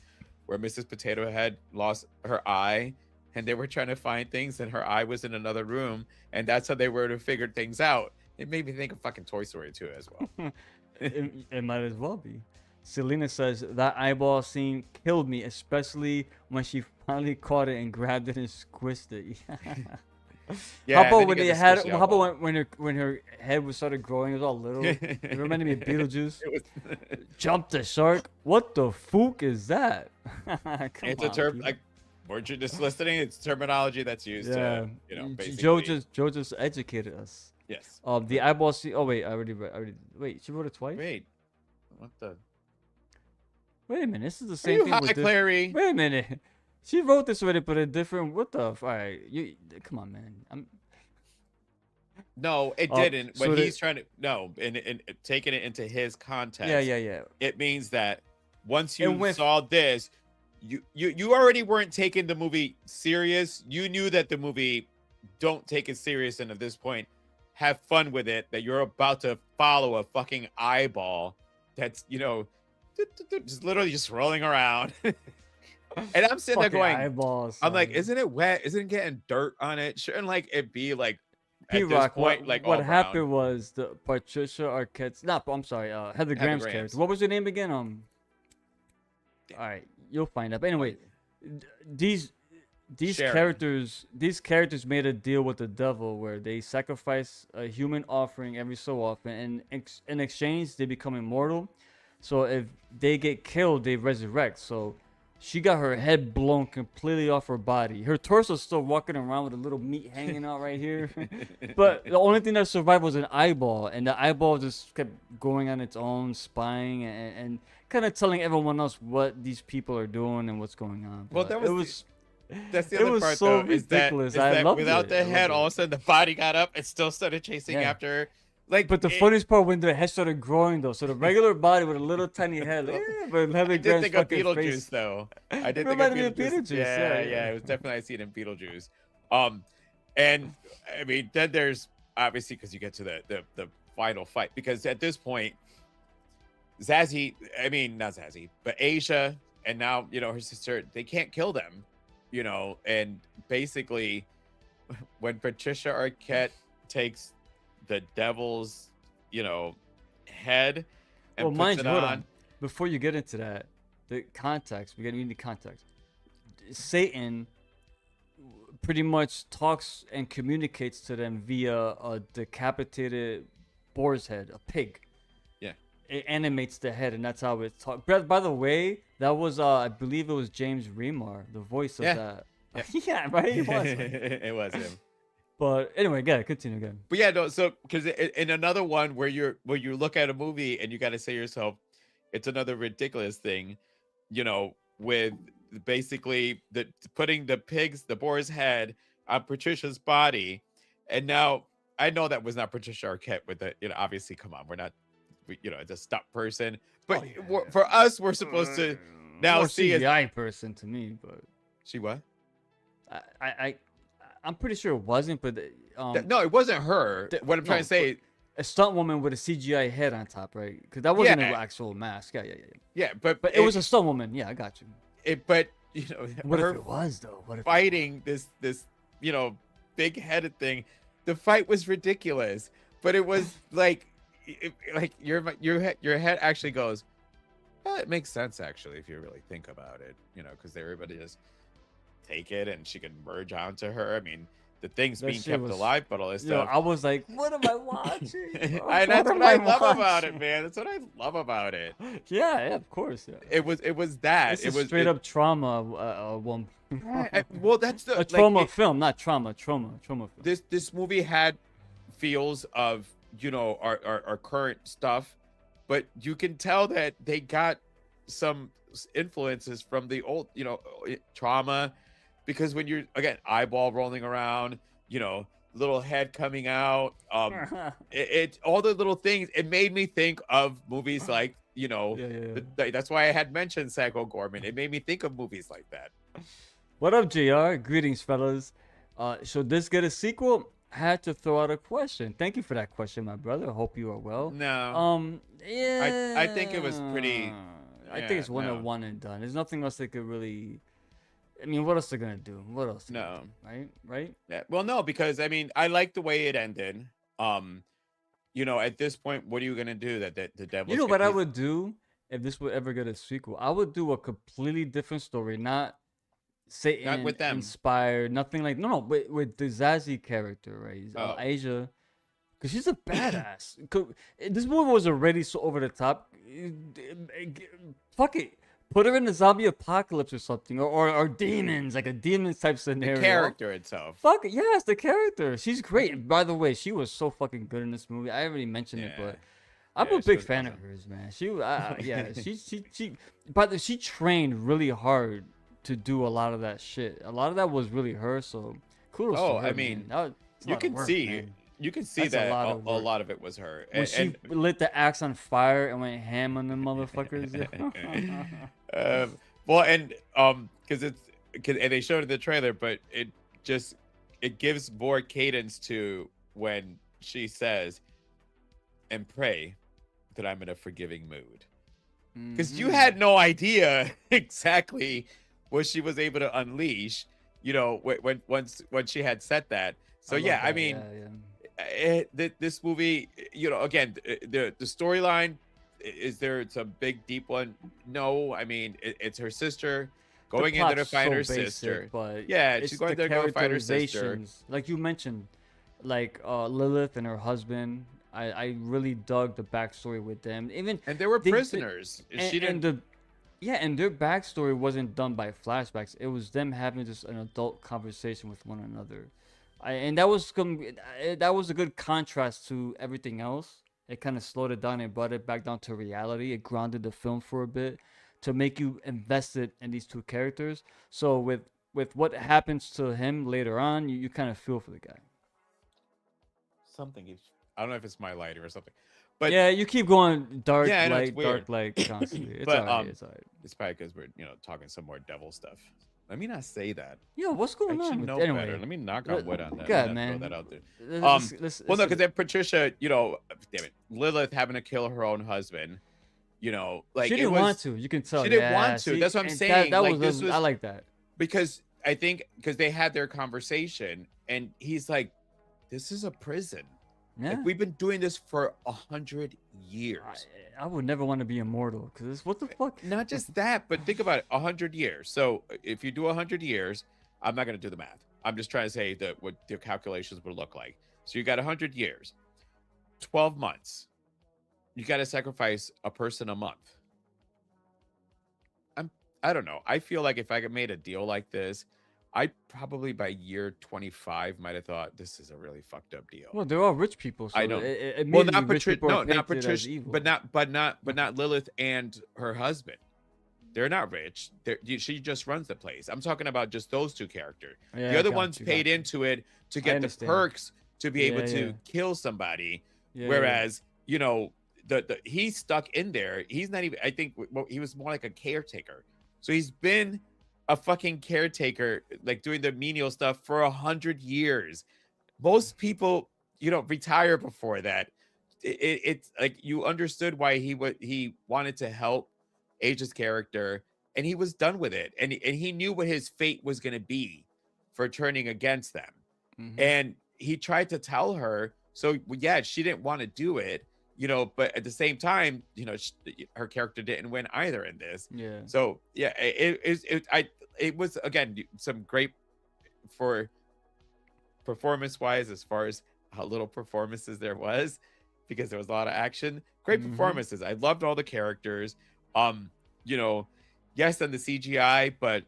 where Mrs. Potato Head lost her eye and they were trying to find things and her eye was in another room and that's how they were to figure things out. It made me think of fucking Toy Story 2 as well. It might as well be. Selena says that eyeball scene killed me, especially when she finally caught it and grabbed it and squished it. Yeah, How about then when you they get the had? squishy How eyeball. about when her head was started growing? It was all little. It reminded me of Beetlejuice. It was- Jump the shark. What the fook is that? Come it's a on, term people. like weren't you just listening? It's terminology that's used Yeah. to, basically. Joe just educated us. Yes. The eyeball scene. Oh wait, I already. Wait, she wrote it twice. Wait. What the? Wait a minute. This is the Are same you thing high, with this. Clary? Wait a minute. She wrote this already, but a different. What the? All right, you come on, man. No, it Oh, didn't. When so he's trying to and taking it into his context. Yeah. It means that once It you went- saw this, you already weren't taking the movie serious. You knew that the movie don't take it serious, and at this point, have fun with it. That you're about to follow a fucking eyeball that's just literally just rolling around. And I'm sitting there Fucking going, eyeballs. I'm like, son. isn't it wet? Isn't it getting dirt on it? Shouldn't like it be like at this P-Rock, point, what, like what all happened brown? was the Patricia Arquette's. No, I'm sorry. Heather Graham's Grahams. character. What was her name again? All right, you'll find out. But anyway, these Sharon. characters made a deal with the devil where they sacrifice a human offering every so often, and in exchange they become immortal. So if they get killed, they resurrect. So she got her head blown completely off her body. Her torso's still walking around with a little meat hanging out right here. But the only thing that survived was an eyeball, and the eyeball just kept going on its own, spying and kind of telling everyone else what these people are doing and what's going on. Well, But that it was was That's the it other was part, so though, is that, ridiculous. is I that loved without it. the I head, loved all it. of a sudden the body got up and still started chasing Yeah. after. Like, But the funniest part when the head started growing though, so the regular body with a little tiny head, like, but Heather I did Graham's think of fucking Beetlejuice, face. though. I did think Reminded me of of Beetlejuice. Beetlejuice, Yeah, yeah. it was definitely I see it in Beetlejuice. And I mean, then there's obviously because you get to the final fight because at this point, Zazie, I mean, not Zazie, but Asia, and now, her sister, they can't kill them, and basically, when Patricia Arquette takes the devil's, head and Well, puts mind it you, hold on. on. Before you get into that, the context, we need the context. Satan pretty much talks and communicates to them via a decapitated boar's head, a pig. Yeah. It animates the head, and that's how it talks. By the way, that was I believe it was James Remar, the voice of that. Yeah. Yeah, right. It was. It was him. But anyway, continue again. But yeah, no. So because in another one where you look at a movie and you got to say to yourself, it's another ridiculous thing, with basically putting the boar's head on Patricia's body, and now I know that was not Patricia Arquette with the, obviously, come on, we're not, it's a stunt person, but for us, we're supposed to now More see CGI person to me, but she what? I'm pretty sure it wasn't, but No, it wasn't her. What I'm trying to say, a stunt woman with a CGI head on top, right? Because that wasn't an actual mask. Yeah. But it was a stunt woman. Yeah, I got you. But what her if it was though? What if fighting this big headed thing? The fight was ridiculous, but it was like your head actually goes, well, it makes sense actually if you really think about it, because everybody just take it and she can merge onto her. I mean, the thing's being kept alive, but all this stuff. I was like, what am I watching? That's what I love about it, man. That's what I love about it. Yeah, of course. Yeah. It was that. It was straight up trauma. One. Well, that's a trauma film, not trauma. Trauma film. This movie had feels of our current stuff, but you can tell that they got some influences from the old trauma, because when you're again eyeball rolling around, little head coming out, it all the little things, it made me think of movies like that's why I had mentioned Psycho Gorman. It made me think of movies like that. What up, JR? Greetings, fellas. Should this get a sequel? Had to throw out a question. Thank you for that question, my brother. Hope you are well. No. Yeah. I think it was pretty. I think it's one and done. There's nothing else they could really. I mean, what else they're gonna do? What else? No. Right. Yeah. Well, no, because I mean, I like the way it ended. At this point, what are you gonna do? That the devil. You know what I would do if this would ever get a sequel? I would do a completely different story, not Satan not with them inspired, nothing like with the Zazie character, right? Asia, because she's a badass. This movie was already so over the top. Fuck it. Put her in the zombie apocalypse or something, or demons, like a demons type scenario. The character itself. Fuck it, yes, the character. She's great. By the way, she was so fucking good in this movie. I already mentioned it, but I'm a big fan of hers, man. She trained really hard to do a lot of that shit. A lot of that was really her. So kudos to her. I mean, you can see that a lot of it was her. When she lit the axe on fire and went ham on them motherfuckers. Well, and because they showed it in the trailer, but it gives more cadence to when she says, "And pray that I'm in a forgiving mood," because you had no idea exactly what she was able to unleash. When she had said that. So I mean. This movie, again, the storyline, is there some big deep one? No, I mean it's her sister going in there to find her sister. But she's going there to go find her sister. Like you mentioned, like Lilith and her husband. I really dug the backstory with them. And they were prisoners. And their backstory wasn't done by flashbacks. It was them having just an adult conversation with one another. And that was a good contrast to everything else. It kind of slowed it down and brought it back down to reality. It grounded the film for a bit to make you invested in these two characters. So with what happens to him later on, you kind of feel for the guy. I don't know if it's my lighting or something, but yeah, you keep going dark light constantly. It's alright. It's probably because we're talking some more devil stuff. Let me not say that. Yeah, what's going on? Anyway, better. Let me knock on wood on that. God, man. Throw that out there. Well, no, because then Patricia, damn it, Lilith having to kill her own husband, You know, like she didn't want to. You can tell. She didn't Yeah, want to. see, That's what I'm and saying. That Like, was, this was I like that. because I think because they had their conversation, and he's like, "This is a prison. Yeah. Like, we've been doing this for 100 years. I would never want to be immortal because what the fuck? Not just that, but think about it, 100 years. So if you do 100 years, I'm not going to do the math. I'm just trying to say that what the calculations would look like. So you got 100 years, 12 months. You got to sacrifice a person a month. I don't know. I feel like if I made a deal like this, I probably by year 25 might have thought this is a really fucked up deal. Well, they're all rich people. So I know. Well, Not Patricia. No, not Patricia. Patricia. But not Lilith and her husband. They're not rich. She just runs the place. I'm talking about just those two characters. Yeah, the other got ones you, paid got you. into it to get the understand. perks to be able Yeah, to yeah. kill somebody. Yeah, Whereas, you know, the he's stuck in there. He's not even. I think he was more like a caretaker. So he's been a fucking caretaker, like doing the menial stuff for 100 years. Most people, you know, retire before that. It's like you understood why he wanted to help Age's character, and he was done with it, and he knew what his fate was going to be for turning against them. Mhm. And he tried to tell her, so yeah, she didn't want to do it, you know, but at the same time, you know, her character didn't win either in this. Yeah. So yeah, it was again some great for performance wise, as far as how little performances there was, because there was a lot of action. Great Mhm. performances. I loved all the characters. You know, yes, on the CGI, but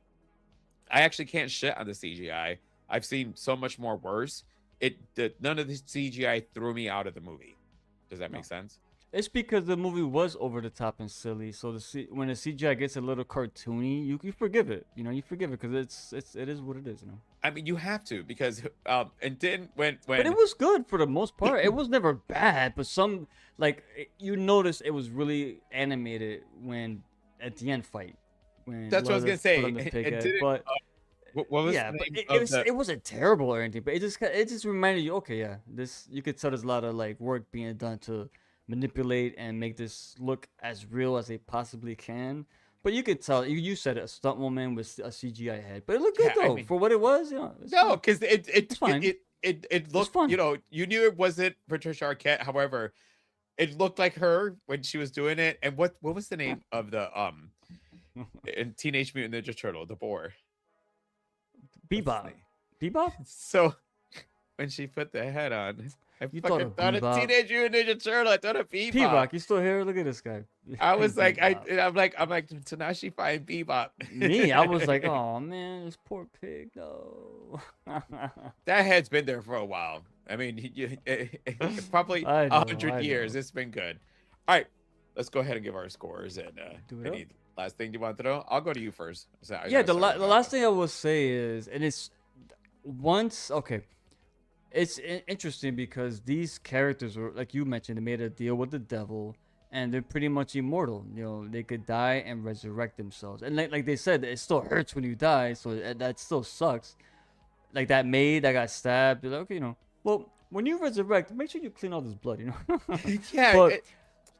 I actually can't shit on the CGI. I've seen so much more worse. None of the CGI threw me out of the movie. Does that make sense? It's because the movie was over the top and silly. So when the CGI gets a little cartoony, you forgive it. You know, you forgive it because it is what it is. You know. I mean, you have to, because and then when But it was good for the most part. It was never bad. But some you notice it was really animated when at the end fight. When that's what I was gonna say. But what was yeah, the but name it wasn't terrible or anything. But it just reminded you, okay, yeah, this you could tell there's a lot of like work being done to manipulate and make this look as real as they possibly can. But you could tell, you said it, a stunt woman with a CGI head, but it looked good though. For what it was, you know. No, because It's fine. it looked fun. You know, you knew it wasn't Patricia Arquette. However, it looked like her when she was doing it. And what was the name of the in Teenage Mutant Ninja Turtle, the boar? Bebop. Bebop? So when she put the head on, I You fucking thought of Bebop. Teenage Mutant Ninja Turtle. I thought of Bebop. Bebop, you still here? Look at this guy. I was like, Bebop. I'm like, so now she find Bebop. Me, I was like, oh man, this poor pig, no. That head's been there for a while. I mean, probably I know, 100 years. know. It's been good. All right, let's go ahead and give our scores. And Do it up. any last thing you want to know? I'll go to you first. So I Yeah, gotta the start with last that. thing I will say is, and it's it's interesting because these characters were, like you mentioned, they made a deal with the devil, and they're pretty much immortal. You know, they could die and resurrect themselves, and like they said, it still hurts when you die, so that still sucks. Like that maid that got stabbed, they're like, okay, you know, well, when you resurrect, make sure you clean all this blood, you know. Yeah, But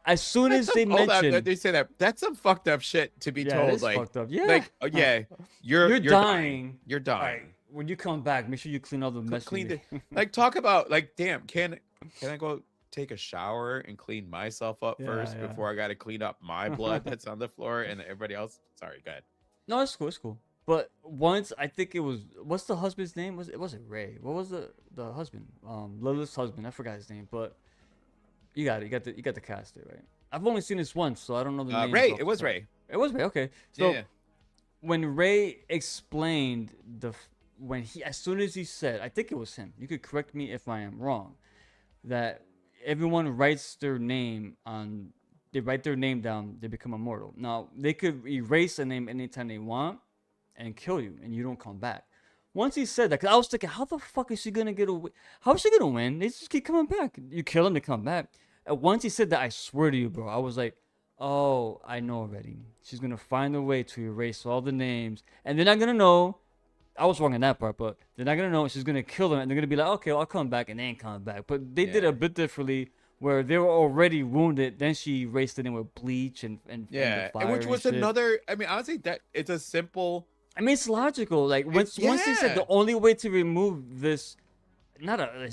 as soon as they hold on, mention, they say that that's some fucked up shit to be yeah, told. it's Like, fucked up. Yeah, like, you're you're dying. You're All dying. right, when you come back, make sure you clean all the mess. Clean you the, like, talk about, like, damn, can I go take a shower and clean myself up Yeah, first yeah. before I got to clean up my blood that's on the floor and everybody else? Sorry, go ahead. No, it's cool. It's cool. But once I think it was, what's the husband's name? It wasn't Ray. What was the husband? Lilith's husband. I forgot his name. But you got it. You got the cast there, right? I've only seen this once, so I don't know the name. Ray. It was Ray. It was Ray. Okay. So Yeah. when Ray explained as soon as he said, I think it was him. You could correct me if I am wrong. That everyone writes their name on. They write their name down. They become immortal. Now they could erase a name anytime they want and kill you, and you don't come back. Once he said that, because I was thinking, how the fuck is she gonna get away? How is she gonna win? They just keep coming back. You kill them, they come back. And once he said that, I swear to you, bro, I was like, oh, I know already. She's gonna find a way to erase all the names, and they're not gonna know. I was wrong in that part, but they're not gonna know. She's gonna kill them, and they're gonna be like, okay, well, I'll come back, and they ain't coming back. But they did Yeah. a bit differently where they were already wounded. Then she raced it in with bleach and Yeah, the fire and which was shit. another. I mean, honestly, that it's a simple. I mean, it's logical. Like once he said yeah. the only way to remove this,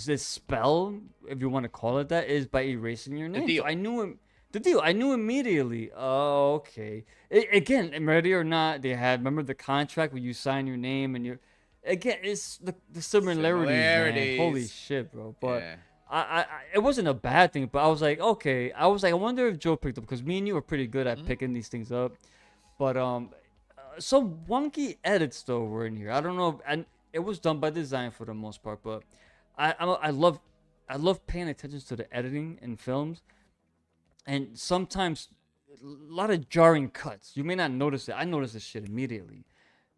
this spell, if you want to call it that, is by erasing your name. deal. So I knew him. The deal. I knew immediately. Oh, okay. Again, ready or not, they had remember the contract where you sign your name and you're. Again, it's the similarities, man. Holy Similarities. shit, bro. But Yeah. it wasn't a bad thing. But I was like, okay. I was like, I wonder if Joe picked up because me and you were pretty good at picking these things up. But some wonky edits though were in here. I don't know, and it was done by design for the most part. But I love paying attention to the editing in films, and sometimes a lot of jarring cuts. You may not notice it. I noticed this shit immediately.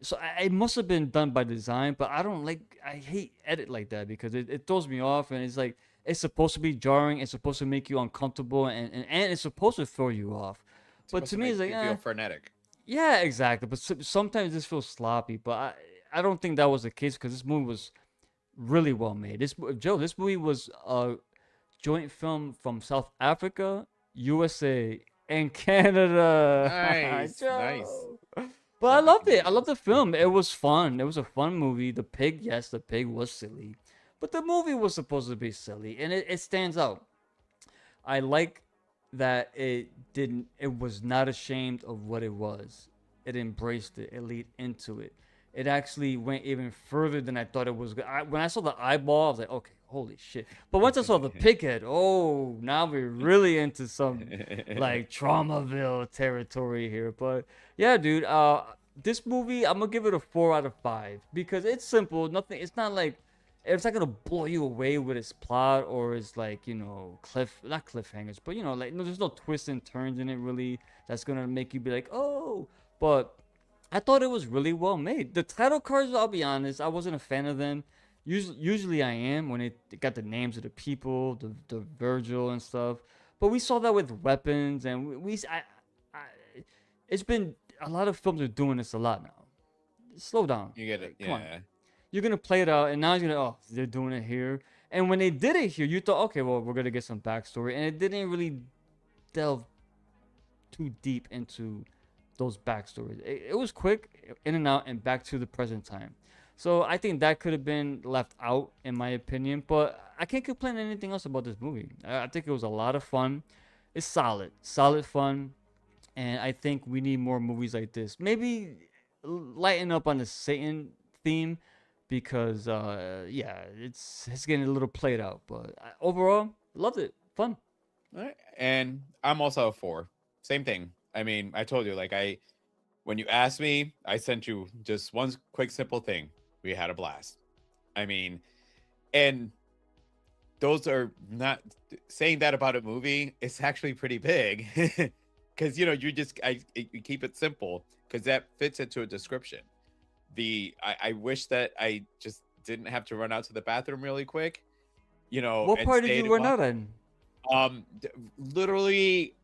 So it must have been done by design, but I hate edit like that because it throws me off, and it's like it's supposed to be jarring. It's supposed to make you uncomfortable, and it's supposed to throw you off. But to me, it's like you feel frenetic. yeah, exactly. But sometimes this feels sloppy. But I don't think that was the case because this movie was really well made. This movie was a joint film from South Africa, USA, and Canada. Nice, Joe. nice. But I loved it. I loved the film. It was fun. It was a fun movie. The pig, yes, the pig was silly, but the movie was supposed to be silly, and it stands out. I like that it was not ashamed of what it was. It embraced it. It lead into it. It actually went even further than I thought it was. When I saw the eyeball, I was like, okay, holy shit. But once I saw the pig head, oh, now we're really into some like Traumaville territory here. But yeah, dude, this movie, I'm gonna give it a 4 out of 5 because it's simple. Nothing. It's not not gonna blow you away with its plot or its like not cliffhangers, but like no, there's no twists and turns in it really that's gonna make you be like, oh. But I thought it was really well made. The title cards, I'll be honest, I wasn't a fan of them. Usually I am when it got the names of the people, the Virgil and stuff. But we saw that with weapons, and it's been a lot of films are doing this a lot now. Slow down. You get it. Come on. Yeah. You're gonna play it out, and now you're gonna they're doing it here. And when they did it here, you thought, okay, well, we're gonna get some backstory, and it didn't really delve too deep into those backstories. It was quick, in and out, and back to the present time. So I think that could have been left out, in my opinion. But I can't complain anything else about this movie. I think it was a lot of fun. It's solid fun, and I think we need more movies like this. Maybe lighten up on the Satan theme, because it's getting a little played out. But overall, loved it. Fun. All right. And I'm also a 4. Same thing. I mean, I told you, when you asked me, I sent you just one quick, simple thing. We had a blast. I mean, and those are not saying that about a movie. It's actually pretty big because, you keep it simple because that fits into a description. I wish that I just didn't have to run out to the bathroom really quick. What part did you run out in? Literally,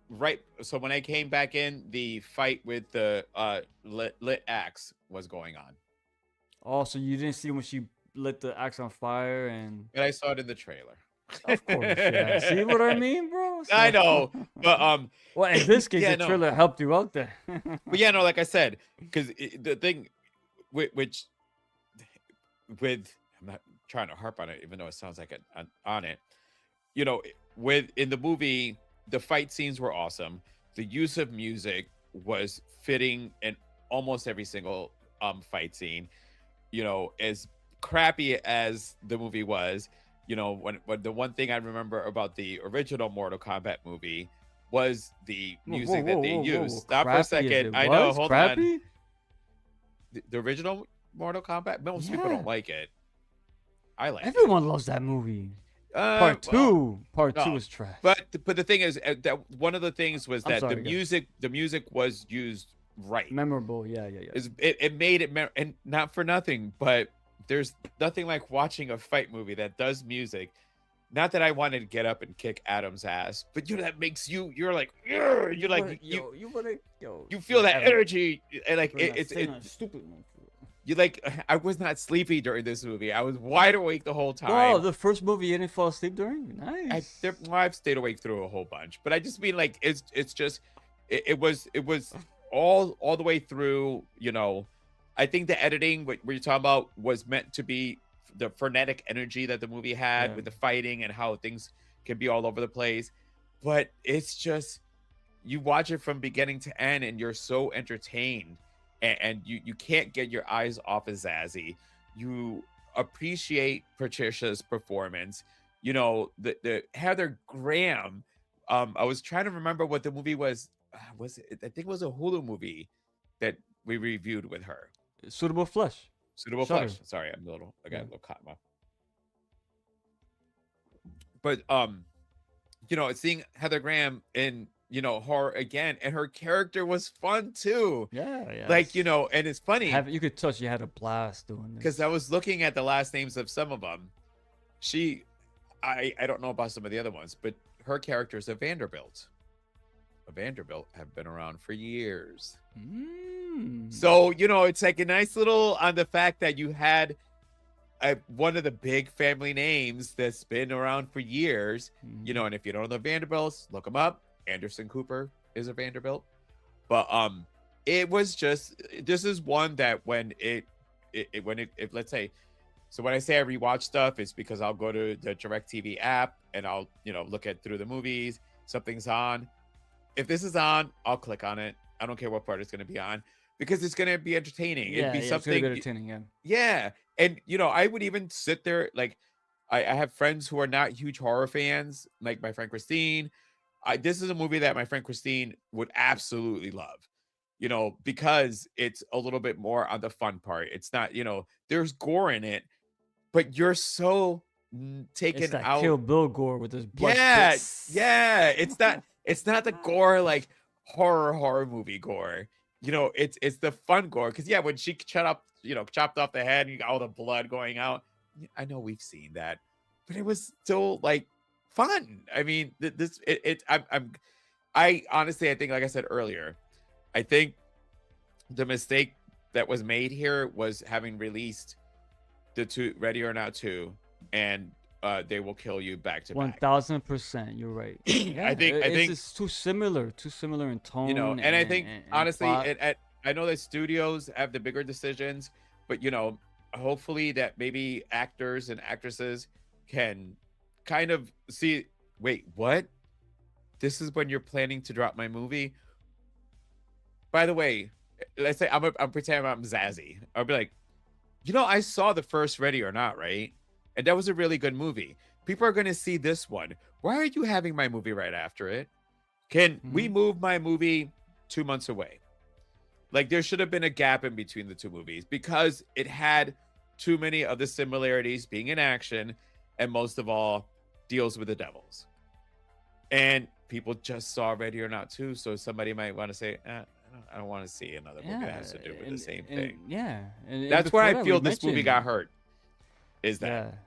right. So when I came back in, the fight with the lit axe was going on. Oh, so you didn't see when she lit the axe on fire and But I saw it in the trailer. of course, yeah. See what I mean, bro? So... I know, but well, in this case, the trailer helped you out there. But yeah, no, like I said, because the thing, I'm not trying to harp on it, even though it sounds like on it. In the movie, the fight scenes were awesome. The use of music was fitting in almost every single fight scene. As crappy as the movie was, when the one thing I remember about the original Mortal Kombat movie was the music that they used. Stop for a second. I know. Hold on. The original Mortal Kombat. Most people don't like it. I like. Everyone loves that movie. Part two is trash. But the thing is that one of the things was that sorry, the music was used right. Memorable, yeah. It made it and not for nothing, but there's nothing like watching a fight movie that does music. Not that I wanted to get up and kick Adam's ass, but that makes you're like you feel that energy, and like it's stupid. you like I was not sleepy during this movie. I was wide awake the whole time. Wow, the first movie you didn't fall asleep during? Nice. I've stayed awake through a whole bunch, but I just mean like it's just it was all the way through. You know, I think the editing what you're talking about was meant to be the frenetic energy that the movie had with the fighting and how things can be all over the place. But it's just you watch it from beginning to end and you're so entertained, and you can't get your eyes off of Zazie. You appreciate Patricia's performance. You know, the Heather Graham. I was trying to remember what the movie was. Was it? I think it was a Hulu movie that we reviewed with her. Suitable Flesh. Suitable Shutter. Flesh. Sorry, I got a little caught in my. But you know, seeing Heather Graham in, you know, horror again, and her character was fun too. Yeah. Like, you know, and it's funny You could touch. You had a blast doing this. because I was looking at the last names of some of them. I don't know about some of the other ones, but her character is a Vanderbilt. A Vanderbilt have been around for years. So, you know, it's like a nice little on the fact that you had one of the big family names that's been around for years, you know, and if you don't know the Vanderbilts, look them up. Anderson Cooper is a Vanderbilt. But it was just, this is one that when it let's say, so when I say I rewatch stuff, it's because I'll go to the DirecTV app and I'll, you know, look at through the movies, something's on. If this is on, I'll click on it. I don't care what part it's going to be on because it's going to be entertaining. It'd be something. It's gonna be entertaining, Yeah. And, you know, I would even sit there, like, I have friends who are not huge horror fans, like my friend Christine. This is a movie that my friend Christine would absolutely love, you know, because it's a little bit more on the fun part. It's not, you know, there's gore in it, but you're so taken It's that out. Kill Bill gore with his blood. Yeah. It's not the gore like horror movie gore. You know, it's the fun gore. Because yeah, when she chopped off the head and you got all the blood going out. I know we've seen that, but it was still like fun. I mean, I honestly, I think, like I said earlier, I think the mistake that was made here was having released the two Ready or Not 2 and They Will Kill You back to back. 1000%. You're right. Yeah, I think it's too similar in tone. You know, and I think honestly, plot. I know that studios have the bigger decisions, but you know, hopefully that maybe actors and actresses can kind of see, wait, what? This is when you're planning to drop my movie. By the way, let's say I'm pretending I'm Zazie. I'll be like, you know, I saw the first Ready or Not, right? And that was a really good movie. People are going to see this one. Why are you having my movie right after it? Can we move my movie 2 months away? Like, there should have been a gap in between the two movies because it had too many of the similarities, being in action, and most of all, deals with the devils. And people just saw Ready or Not 2, so somebody might want to say, I don't want to see another movie that has to do with the same thing. And that's where I feel we this movie got hurt. Is that?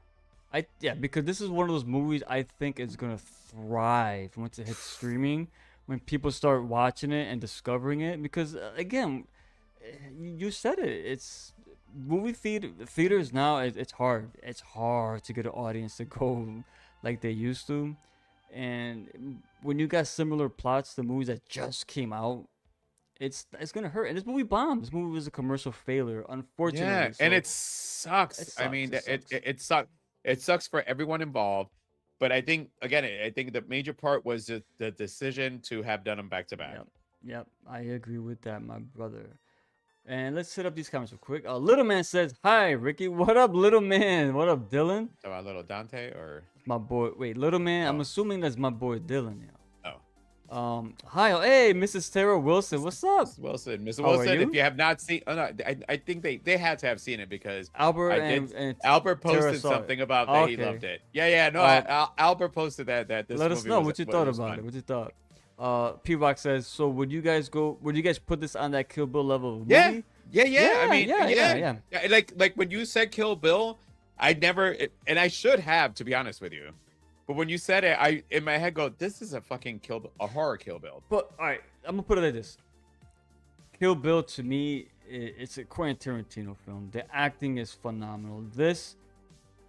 Because this is one of those movies I think is gonna thrive once it hits streaming, when people start watching it and discovering it. Because again, you said it, it's movie theaters now. It's hard to get an audience to go like they used to, and when you got similar plots to movies that just came out, it's gonna hurt. And this movie bombed. This movie was a commercial failure, unfortunately. Yeah, and it sucks. I mean, it sucks. It sucks for everyone involved. But I think, again, I think the major part was the decision to have done them back to back. Yep, I agree with that, my brother. And let's hit up these comments real quick. Little Man says, "Hi, Ricky. What up, Little Man? What up, Dylan?" About little Dante or my boy? Wait, Little Man. I'm assuming that's my boy Dylan. Yeah. Hi, hey, Mrs. Tara Wilson. What's up, Wilson? Mr. Wilson, if you have not seen, I think they had to have seen it because Albert and Albert posted something about that he loved it. Yeah. No, Albert posted that. This let us know what you thought about it. What you thought? P Rock says, so would you guys put this on that Kill Bill level movie? Yeah. I mean, yeah. Like when you said Kill Bill, I never, and I should have, to be honest with you. But when you said it, I in my head go, this is a fucking a horror Kill Bill. But all right, I'm gonna put it like this: Kill Bill to me it's a Quentin Tarantino film. The acting is phenomenal.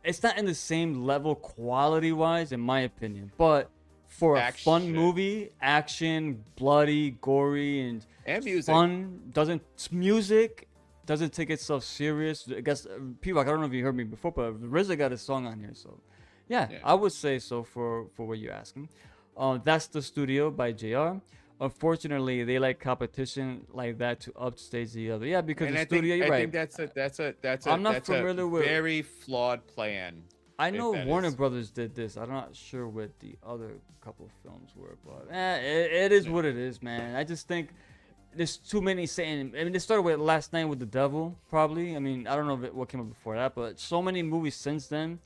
It's not in the same level quality wise, in my opinion, but for a fun Action. movie, action, bloody, gory, and music. fun, music doesn't take itself serious. I guess people, I don't know if you heard me before, but RZA got a song on here, so yeah. I would say so for what you're asking. That's The Studio by JR. Unfortunately, they like competition like that to upstage the other. Yeah, because The Studio, you're right. I think that's I'm not that's familiar a with- very flawed plan. I know that Warner is. Brothers did this. I'm not sure what the other couple of films were, but it is what it is, man. I just think there's too many saying. I mean, they started with Last Night with the Devil, probably. I mean, I don't know what came up before that, but so many movies since then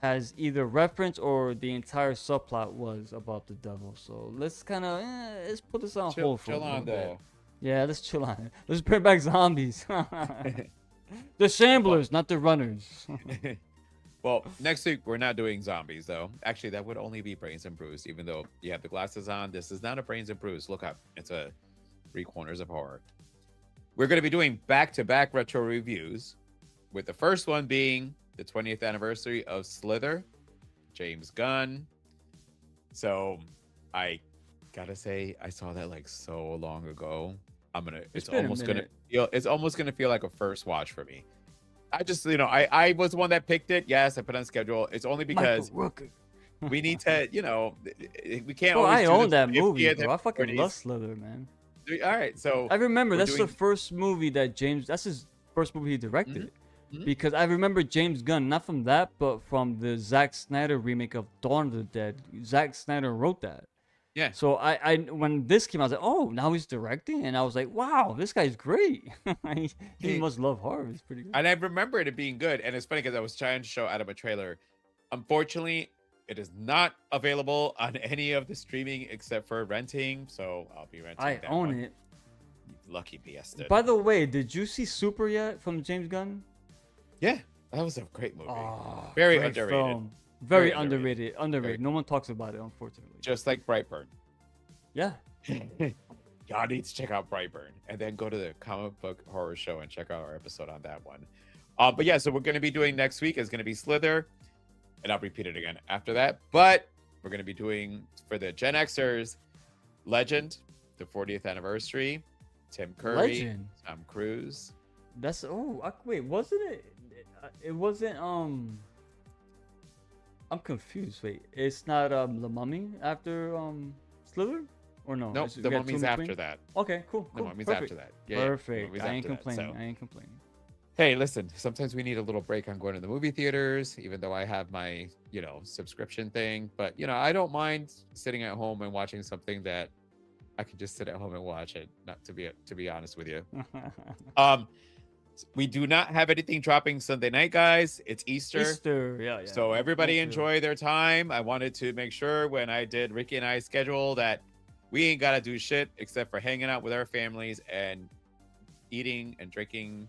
has either reference or the entire subplot was about the devil. So let's kind of let's put this on hold for a Chill little on bit. though. Yeah, let's chill on it. Let's bring back zombies. The shamblers, not the runners. Well, next week we're not doing zombies though. Actually, that would only be Brains and Brews. Even though you have the glasses on, this is not a Brains and Brews. Look up. It's a Three Corners of Horror. We're going to be doing back-to-back retro reviews, with the first one being the 20th anniversary of Slither, James Gunn. So I gotta say, I saw that like so long ago. It's been a almost gonna minute. feel like a first watch for me. I just, I was the one that picked it. Yes, I put it on schedule. It's only because Michael Rooker. we need to, we can't. Bro, always I do own the that 50th movie, bro. I fucking 40th. love Slither, man. All right, so I remember we're that's doing- the first movie that that's his first movie he directed. Mhm. Because I remember James Gunn, not from that, but from the Zack Snyder remake of Dawn of the Dead. Zack Snyder wrote that. Yeah. So I when this came out, I was like, oh, now he's directing, and I was like, wow, this guy's great. he must love horror. He's pretty good. And I remember it being good. And it's funny because I was trying to show Adam a trailer. Unfortunately, it is not available on any of the streaming except for renting. So I'll be renting. I that own one. it. Lucky bastard. By the way, did you see Super yet from James Gunn? Yeah, that was a great movie. Oh, Very great underrated. film. Very Very underrated. underrated. No one talks about it, unfortunately. Just like Brightburn. Yeah. Y'all need to check out Brightburn and then go to the comic book horror show and check out our episode on that one. But yeah, so we're going to be doing next week is going to be Slither, and I'll repeat it again after that. But we're going to be doing for the Gen Xers, Legend, the 40th anniversary, Tim Curry, Legend. Tom Cruise. That's wait, wasn't it? It wasn't I'm confused. Wait, it's not The Mummy after Slither, or no? No, It's- the we got two Mummy's in after between? that. Okay, cool. The cool, Mummy's perfect. after that. Yeah, the Perfect. Mummy's I ain't after that, complaining. so- I ain't complaining. Hey, listen, sometimes we need a little break on going to the movie theaters, even though I have my, subscription thing. But, I don't mind sitting at home and watching something that I can just sit at home and watch it, not to be honest with you. We do not have anything dropping Sunday night, guys. It's Easter. Easter, yeah. So everybody Me too. enjoy their time. I wanted to make sure when I did Ricky and I's schedule that we ain't got to do shit except for hanging out with our families and eating and drinking.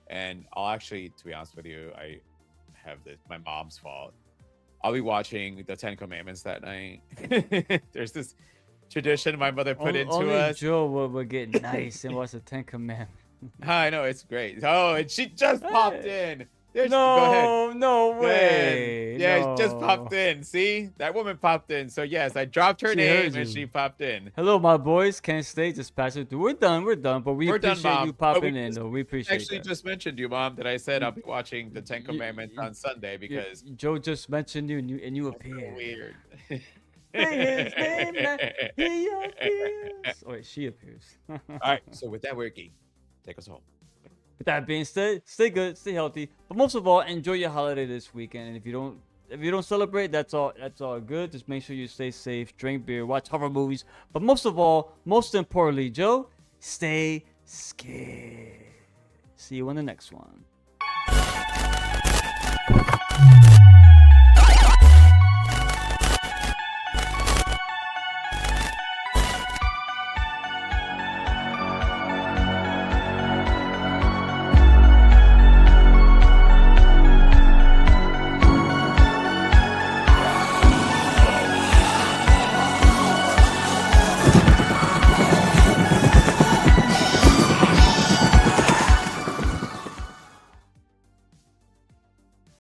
And I'll actually, to be honest with you, I have my mom's fault. I'll be watching the 10 Commandments that night. There's this tradition my mother put into only us. Joe would get nice and watch the 10 Commandments. I know, it's great. Oh, and she just popped in. Go ahead. No way. Yeah, no. she just popped in. See? That woman popped in. So yes, I dropped her She name heard and you. she popped in. Hello, my boys. Can't stay. Just pass it through. We're done. But we We're done, appreciate Mom. you But we popping in, just- though. We appreciate Actually that. just mentioned you, Mom, that I said I'll be watching the 10 Commandments on Sunday because Joe just mentioned you and you it's so appeared. weird. Say his name, he appears. Oh, wait, she appears. All right, so with that, Ricky, take us home. With that being said, stay good, stay healthy, but most of all, enjoy your holiday this weekend. And if you don't celebrate, that's all good. Just make sure you stay safe, drink beer, watch horror movies, but most of all, most importantly, Joe, stay scared. See you in the next one.